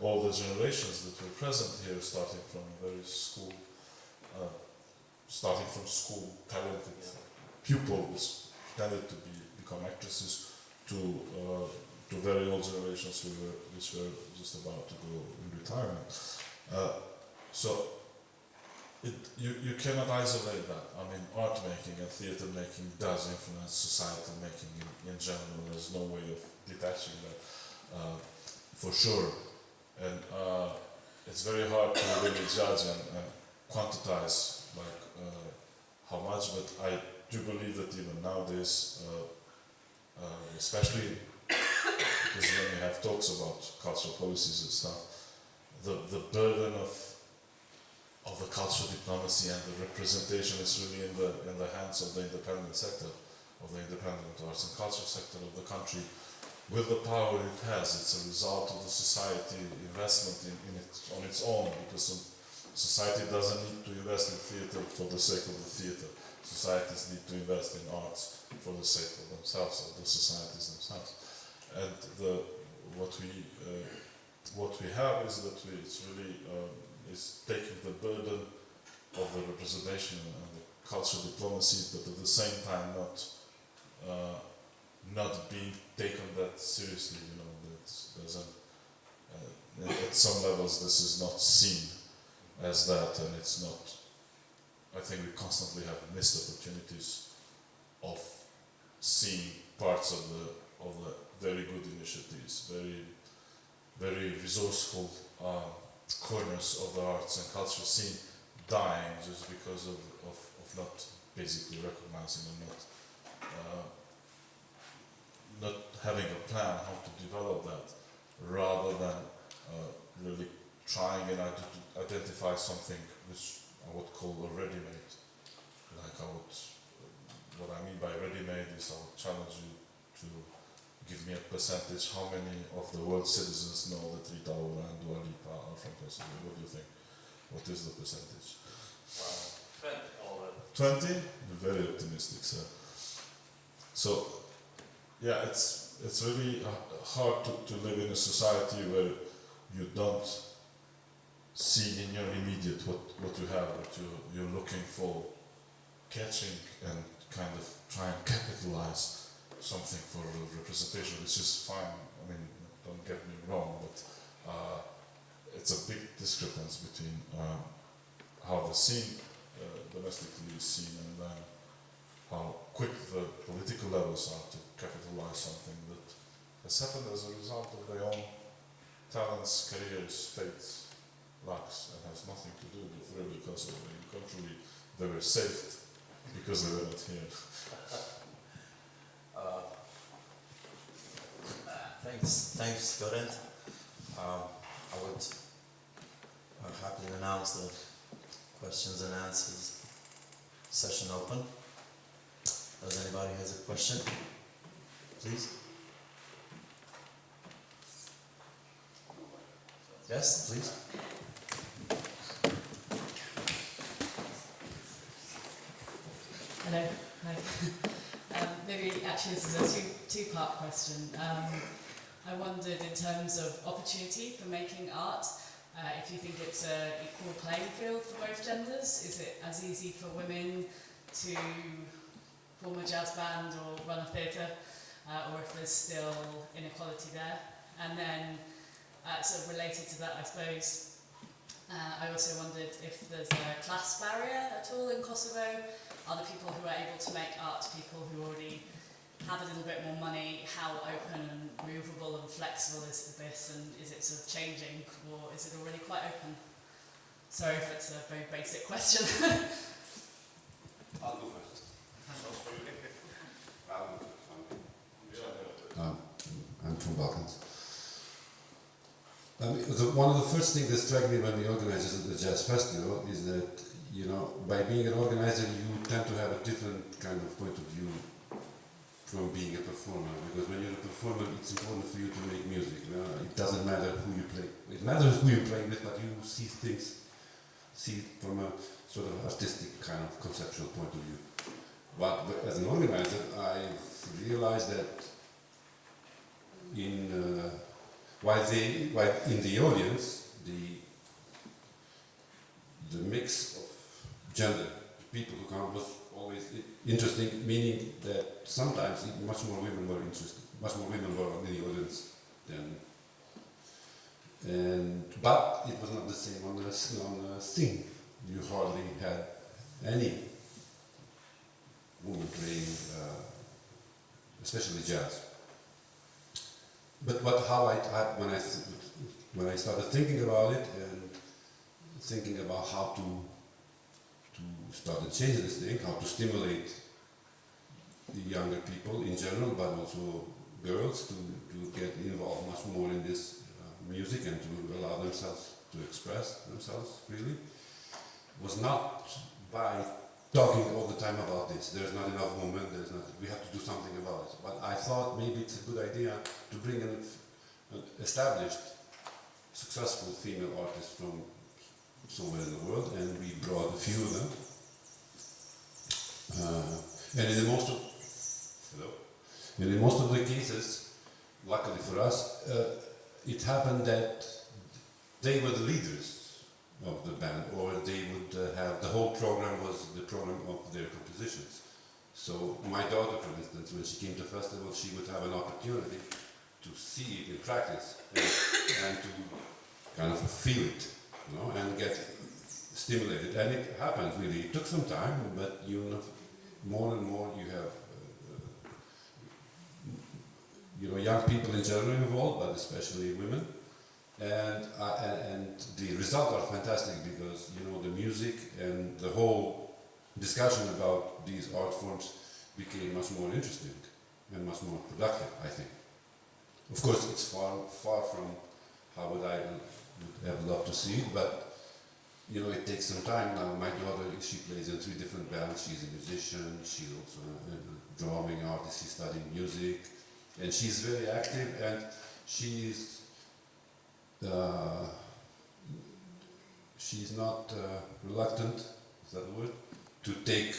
all the generations that were present here, starting from school talented pupils tended to become actresses to very old generations which were just about to go in retirement. So you cannot isolate that. I mean, art making and theatre making does influence societal making in general. There's no way of detaching that for sure. And it's very hard to really judge and quantize like how much, but I do believe that even nowadays, especially because when we have talks about cultural policies and stuff, the burden of the cultural diplomacy and the representation is really in the hands of the independent sector, of the independent arts and culture sector of the country. With the power it has, it's a result of the society investment on its own, because society doesn't need to invest in theatre for the sake of the theatre. Societies need to invest in arts for the sake of themselves, of the societies themselves. And what we have is that it's really is taking the burden of the representation and the cultural diplomacy, but at the same time not being taken that seriously. You know, that at some levels this is not seen as that, and it's not. I think we constantly have missed opportunities of seeing parts of the very good initiatives, very resourceful corners of the arts and culture scene dying just because of not basically recognizing and not having a plan how to develop that, rather than really trying and identify something which I would call a ready-made. Like what I mean by ready-made is I would challenge you to give me a percentage. How many of the world's citizens know that Rita Ora and Dua Lipa are from Kosovo? What do you think? What is the percentage? 20 already. 20? Very optimistic, sir. So, yeah, it's really hard to live in a society where you don't see in your immediate what you have, what you're looking for, catching and kind of try and capitalize something for representation, which is fine. I mean, don't get me wrong, but it's a big discrepancy between how the scene domestically is seen and then how quick the political levels are to capitalize something that has happened as a result of their own talents, careers, fates, lucks, and has nothing to do with really Kosovo. On the contrary, they were saved because they were not here. Thanks, Curate. I would happily announce the questions and answers session open. Does anybody has a question? Please. Yes, please. Hello. Hi. Maybe actually this is a two-part question. I wondered in terms of opportunity for making art, if you think it's an equal playing field for both genders. Is it as easy for women to form a jazz band or run a theatre, or if there's still inequality there? And then, sort of related to that, I suppose, I also wondered if there's a class barrier at all in Kosovo. Are the people who are able to make art people who already have a little bit more money? How open and movable and flexible is this, and is it sort of changing, or is it already quite open? Sorry if it's a very basic question. I'll go first. I'm from Balkans. One of the first things that struck me when we organized the Jazz Festival is that you know, by being an organizer, you tend to have a different kind of point of view from being a performer. Because when you're a performer, it's important for you to make music. It doesn't matter who you play. It matters who you play with, but you see things, see it from a sort of artistic kind of conceptual point of view. But as an organizer, I've realized that while in the audience, the mix of gender, people who come was always interesting, meaning that sometimes much more women were interested, much more women were in the audience than. But it was not the same on the scene. You hardly had any woman playing, especially jazz. But when I started thinking about it and thinking about how to start to change this thing, how to stimulate the younger people in general, but also girls to get involved much more in this music and to allow themselves to express themselves freely, was not by talking all the time about this. There's not enough women, we have to do something about it. But I thought maybe it's a good idea to bring an established, successful female artist from somewhere in the world, and we brought a few of them. And in most of the cases, luckily for us, it happened that they were the leaders of the band, or they would have, the whole program was the program of their compositions. So my daughter, for instance, when she came to festival, she would have an opportunity to see it in practice and to kind of feel it, you know, and get stimulated. And it happened really. It took some time, but you know, more and more you have young people in general involved, but especially women. And the results are fantastic because the music and the whole discussion about these art forms became much more interesting and much more productive, I think. Of course, it's far from how would I would have loved to see it, but it takes some time now. My daughter, she plays in 3 different bands. She's a musician. She's also a drumming artist. She's studying music, and she's very active. And she's not reluctant, is that the word, to take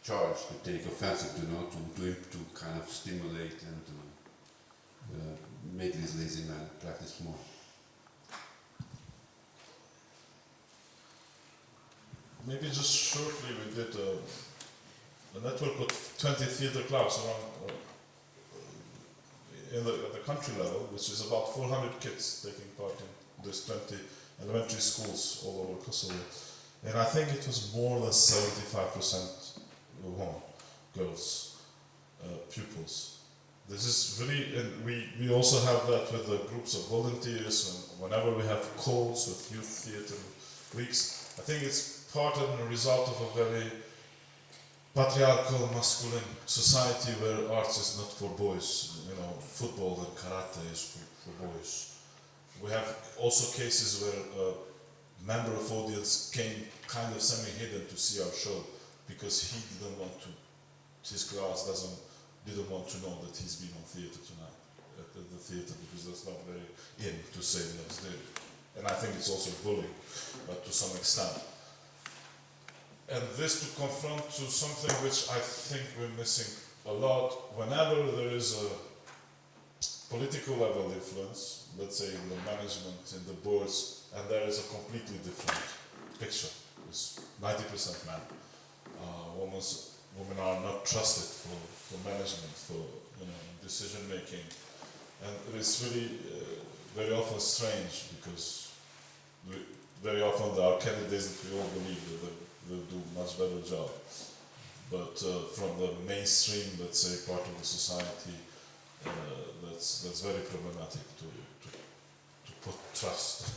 charge, to take offensive, to kind of stimulate and to make this lazy man practice more. Maybe just shortly, we did a network of 20 theatre clubs around at the country level, which is about 400 kids taking part in these 20 elementary schools all over Kosovo. And I think it was more than 75% women, girls, pupils. This is really, and we also have that with the groups of volunteers, and whenever we have calls with youth theatre weeks, I think it's part of the result of a very patriarchal, masculine society where arts is not for boys. Football and karate is for boys. We have also cases where a member of audience came kind of semi-hidden to see our show because he didn't want to, his class didn't want to know that he's been on theatre tonight, at the theatre, because that's not very in to say the next day. And I think it's also bullying, but to some extent. And this to confront to something which I think we're missing a lot. Whenever there is a political level influence, let's say in the management, in the boards, and there is a completely different picture. It's 90% men. Women are not trusted for management, for decision making, and it's really very often strange because very often there are candidates that we all believe that they'll do a much better job, but from the mainstream, let's say, part of the society, that's very problematic to put trust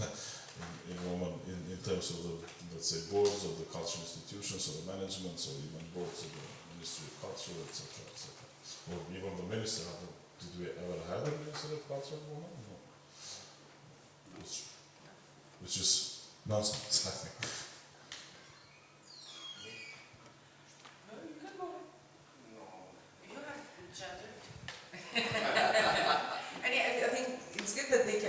in women in terms of the, let's say, boards of the cultural institutions, or the managements, or even boards of the Ministry of Culture, etc., etc. Or even the minister. Did we ever have a Minister of Culture woman? No. Which is nonsense, I think. I think it's good that they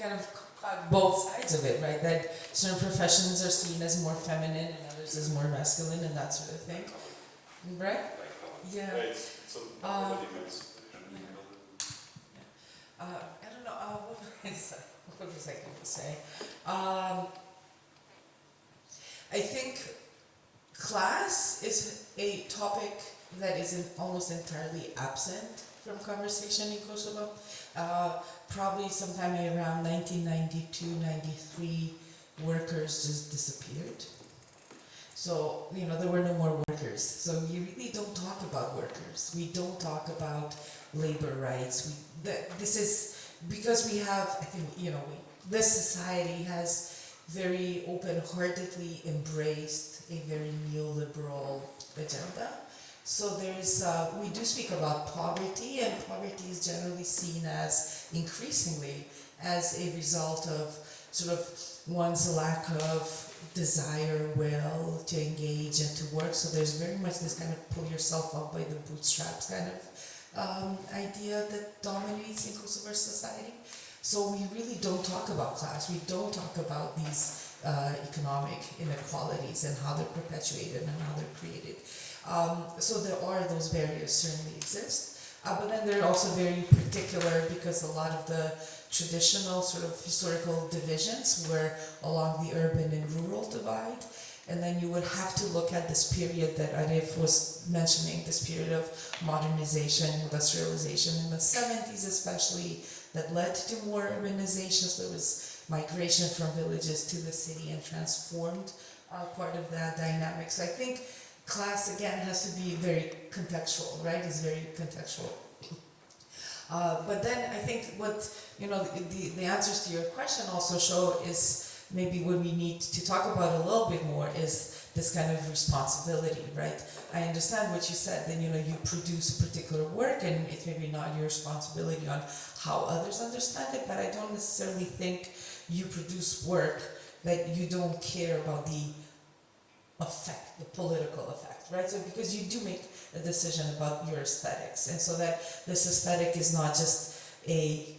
kind of caught both sides of it, right? That certain professions are seen as more feminine and others as more masculine and that sort of thing, right? Yeah. I don't know. What was I going to say? I think class is a topic that is almost entirely absent from conversation in Kosovo. Probably sometime around 1992, 93, workers just disappeared. So, there were no more workers. So you really don't talk about workers. We don't talk about labor rights. This is because we have, I think, this society has very open-heartedly embraced a very neoliberal agenda. So we do speak about poverty, and poverty is generally seen as increasingly as a result of sort of one's lack of desire, will to engage and to work. So there's very much this kind of pull yourself up by the bootstraps kind of idea that dominates in Kosovo society. So we really don't talk about class. We don't talk about these economic inequalities and how they're perpetuated and how they're created. So there are those barriers certainly exist. But then they're also very particular because a lot of the traditional sort of historical divisions were along the urban and rural divide. And then you would have to look at this period that Arif was mentioning, this period of modernization, industrialization in the 70s especially, that led to more urbanization. So there was migration from villages to the city and transformed part of that dynamic. So I think class, again, has to be very contextual, right? It's very contextual. But then I think what, the answers to your question also show is maybe what we need to talk about a little bit more is this kind of responsibility, right? I understand what you said, then, you produce particular work and it's maybe not your responsibility on how others understand it, but I don't necessarily think you produce work that you don't care about the effect, the political effect, right? So because you do make a decision about your aesthetics, and so that this aesthetic is not just a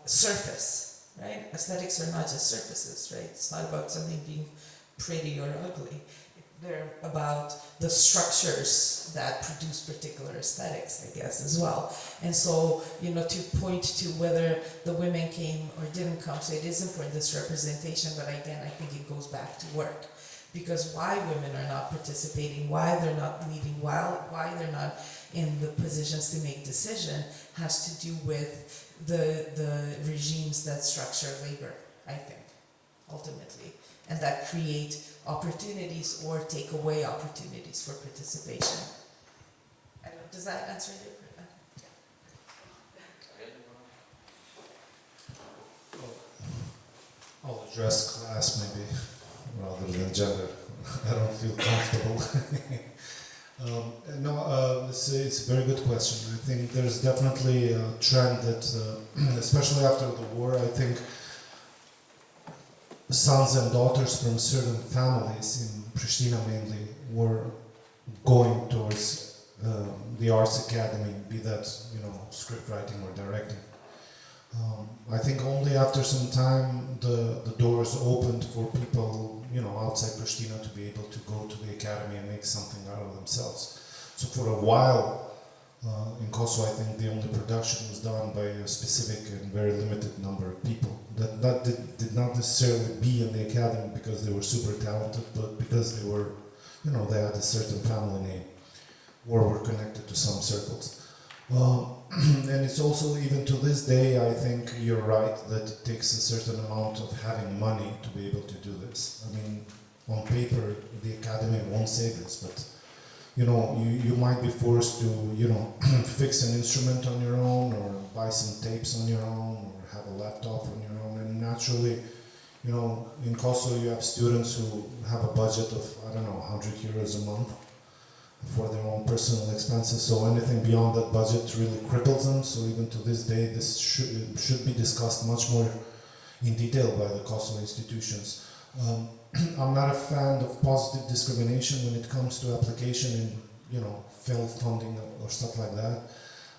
surface, right? Aesthetics are not just surfaces, right? It's not about something being pretty or ugly. They're about the structures that produce particular aesthetics, I guess, as well. And so, to point to whether the women came or didn't come, so it is important, this representation, but again, I think it goes back to work. Because why women are not participating, why they're not leading, why they're not in the positions to make decision has to do with the regimes that structure labor, I think, ultimately, and that create opportunities or take away opportunities for participation. I don't know, does that answer your question? I'll address class maybe rather than gender. I don't feel comfortable. It's a very good question. I think there's definitely a trend that, especially after the war, I think sons and daughters from certain families in Prishtina mainly were going towards the arts academy, be that script writing or directing. I think only after some time the doors opened for people outside Prishtina to be able to go to the academy and make something out of themselves. So for a while in Kosovo, I think the only production was done by a specific and very limited number of people. That did not necessarily be in the academy because they were super talented, but because they were, they had a certain family name or were connected to some circles. And it's also, even to this day, I think you're right that it takes a certain amount of having money to be able to do this. I mean, on paper, the academy won't say this, but you might be forced to, fix an instrument on your own, or buy some tapes on your own, or have a laptop on your own. And naturally, in Kosovo, you have students who have a budget of, 100 euros a month for their own personal expenses. So anything beyond that budget really cripples them. So even to this day, this should be discussed much more in detail by the Kosovo institutions. I'm not a fan of positive discrimination when it comes to application in, film funding or stuff like that.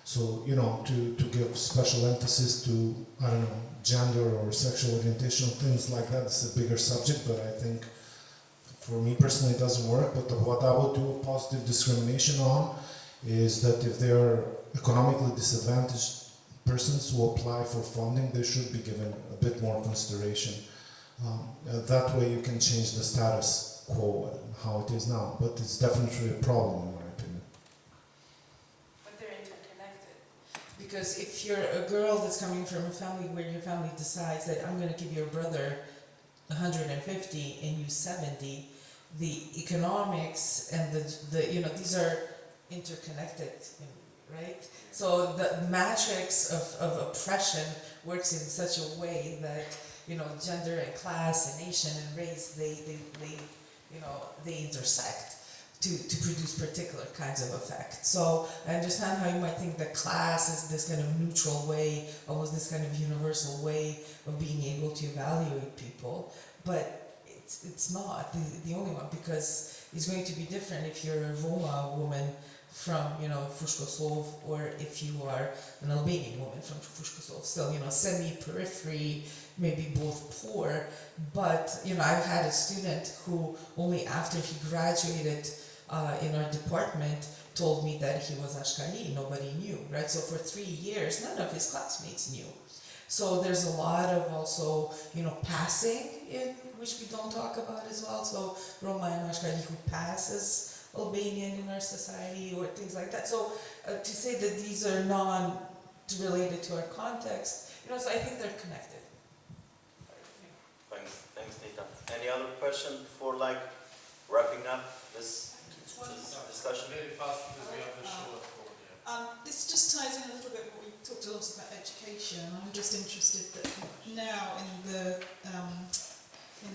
So, to give special emphasis to, I don't know, gender or sexual orientation, things like that is a bigger subject, but I think for me personally it doesn't work. But what I would do positive discrimination on is that if they are economically disadvantaged persons who apply for funding, they should be given a bit more consideration. That way you can change the status quo and how it is now, but it's definitely a problem in my opinion. But they're interconnected. Because if you're a girl that's coming from a family where your family decides that I'm going to give your brother 150 and you 70, the economics and the these are interconnected, right? So the matrix of oppression works in such a way that gender and class and nation and race they intersect to produce particular kinds of effects. So I understand how you might think that class is this kind of neutral way, almost this kind of universal way of being able to evaluate people, but it's not the only one, because it's going to be different if you're a Roma woman from Kosovo, or if you are an Albanian woman from Kosovo, still semi-periphery, maybe both poor. But I've had a student who only after he graduated in our department told me that he was Ashkali. Nobody knew, right? So for 3 years, none of his classmates knew. So there's a lot of also passing in, which we don't talk about as well. So Roma and Ashkali who pass as Albanian in our society, or things like that. So to say that these are non-related to our context, so I think they're connected. Thanks, Nita. Any other question before wrapping up this discussion? Very fast, because we have the show at 4. This just ties in a little bit what we talked a lot about education. I'm just interested that now in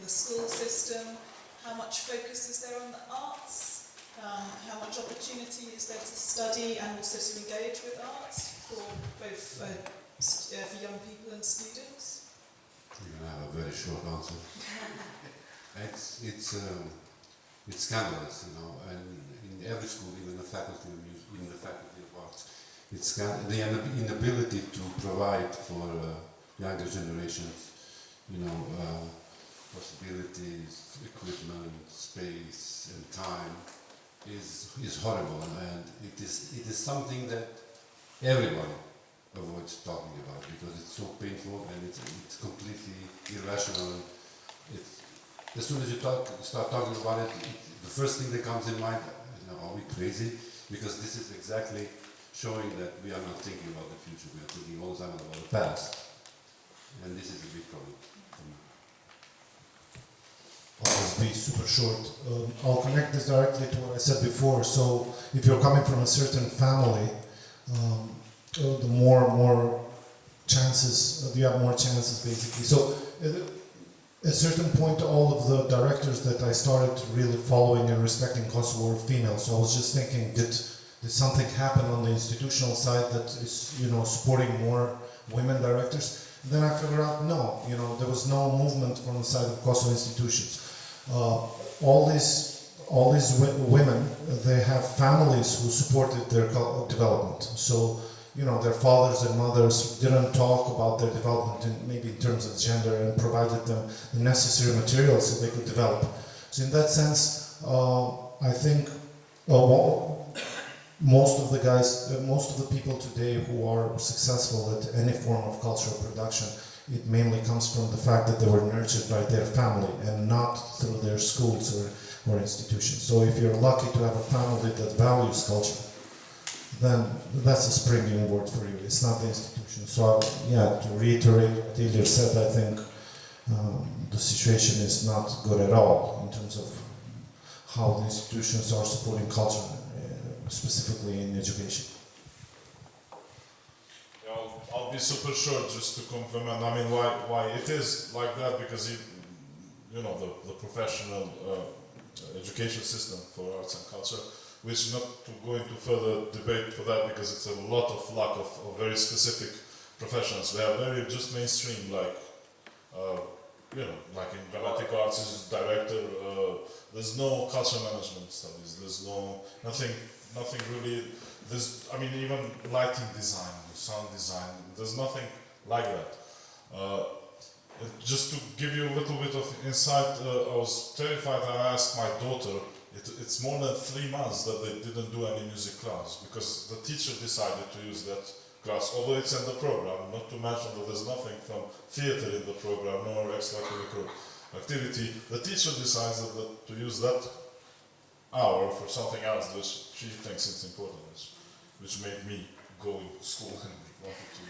the school system, how much focus is there on the arts? How much opportunity is there to study and also to engage with arts for both for young people and students? You're going to have a very short answer. It's scandalous, and in every school, even the faculty of music, even the faculty of arts, it's the inability to provide for younger generations, possibilities, equipment, space, and time is horrible, and it is something that everyone avoids talking about because it's so painful and it's completely irrational. As soon as you start talking about it, the first thing that comes in mind, are we crazy? Because this is exactly showing that we are not thinking about the future, we are thinking all the time about the past. And this is a big problem for me. I'll just be super short. I'll connect this directly to what I said before. So if you're coming from a certain family, the more chances, you have more chances basically. So at a certain point, all of the directors that I started really following and respecting Kosovo were female. So I was just thinking, did something happen on the institutional side that is, supporting more women directors? And then I figured out, no, there was no movement from the side of Kosovo institutions. All these women, they have families who supported their development. So, their fathers and mothers didn't talk about their development maybe in terms of gender, and provided them the necessary materials so they could develop. So in that sense, I think most of the people today who are successful at any form of cultural production, it mainly comes from the fact that they were nurtured by their family and not through their schools or institutions. So if you're lucky to have a family that values culture, then that's a springing board for you. It's not the institution. So to reiterate what Ilir said, I think the situation is not good at all in terms of how the institutions are supporting culture, specifically in education. I'll be super short just to complement. I mean, why it is like that, because the professional education system for arts and culture, which not to go into further debate for that, because it's a lot of lack of very specific professions. We have very just mainstream, like you know, like in dramatic arts, is director. There's no culture management studies. There's nothing really. There's, I mean, even lighting design, sound design. There's nothing like that. Just to give you a little bit of insight, I was terrified. I asked my daughter. It's more than 3 months that they didn't do any music class because the teacher decided to use that class, although it's in the program. Not to mention that there's nothing from theatre in the program, nor extracurricular activity. The teacher decides to use that hour for something else which she thinks it's important, which made me go to school and wanted to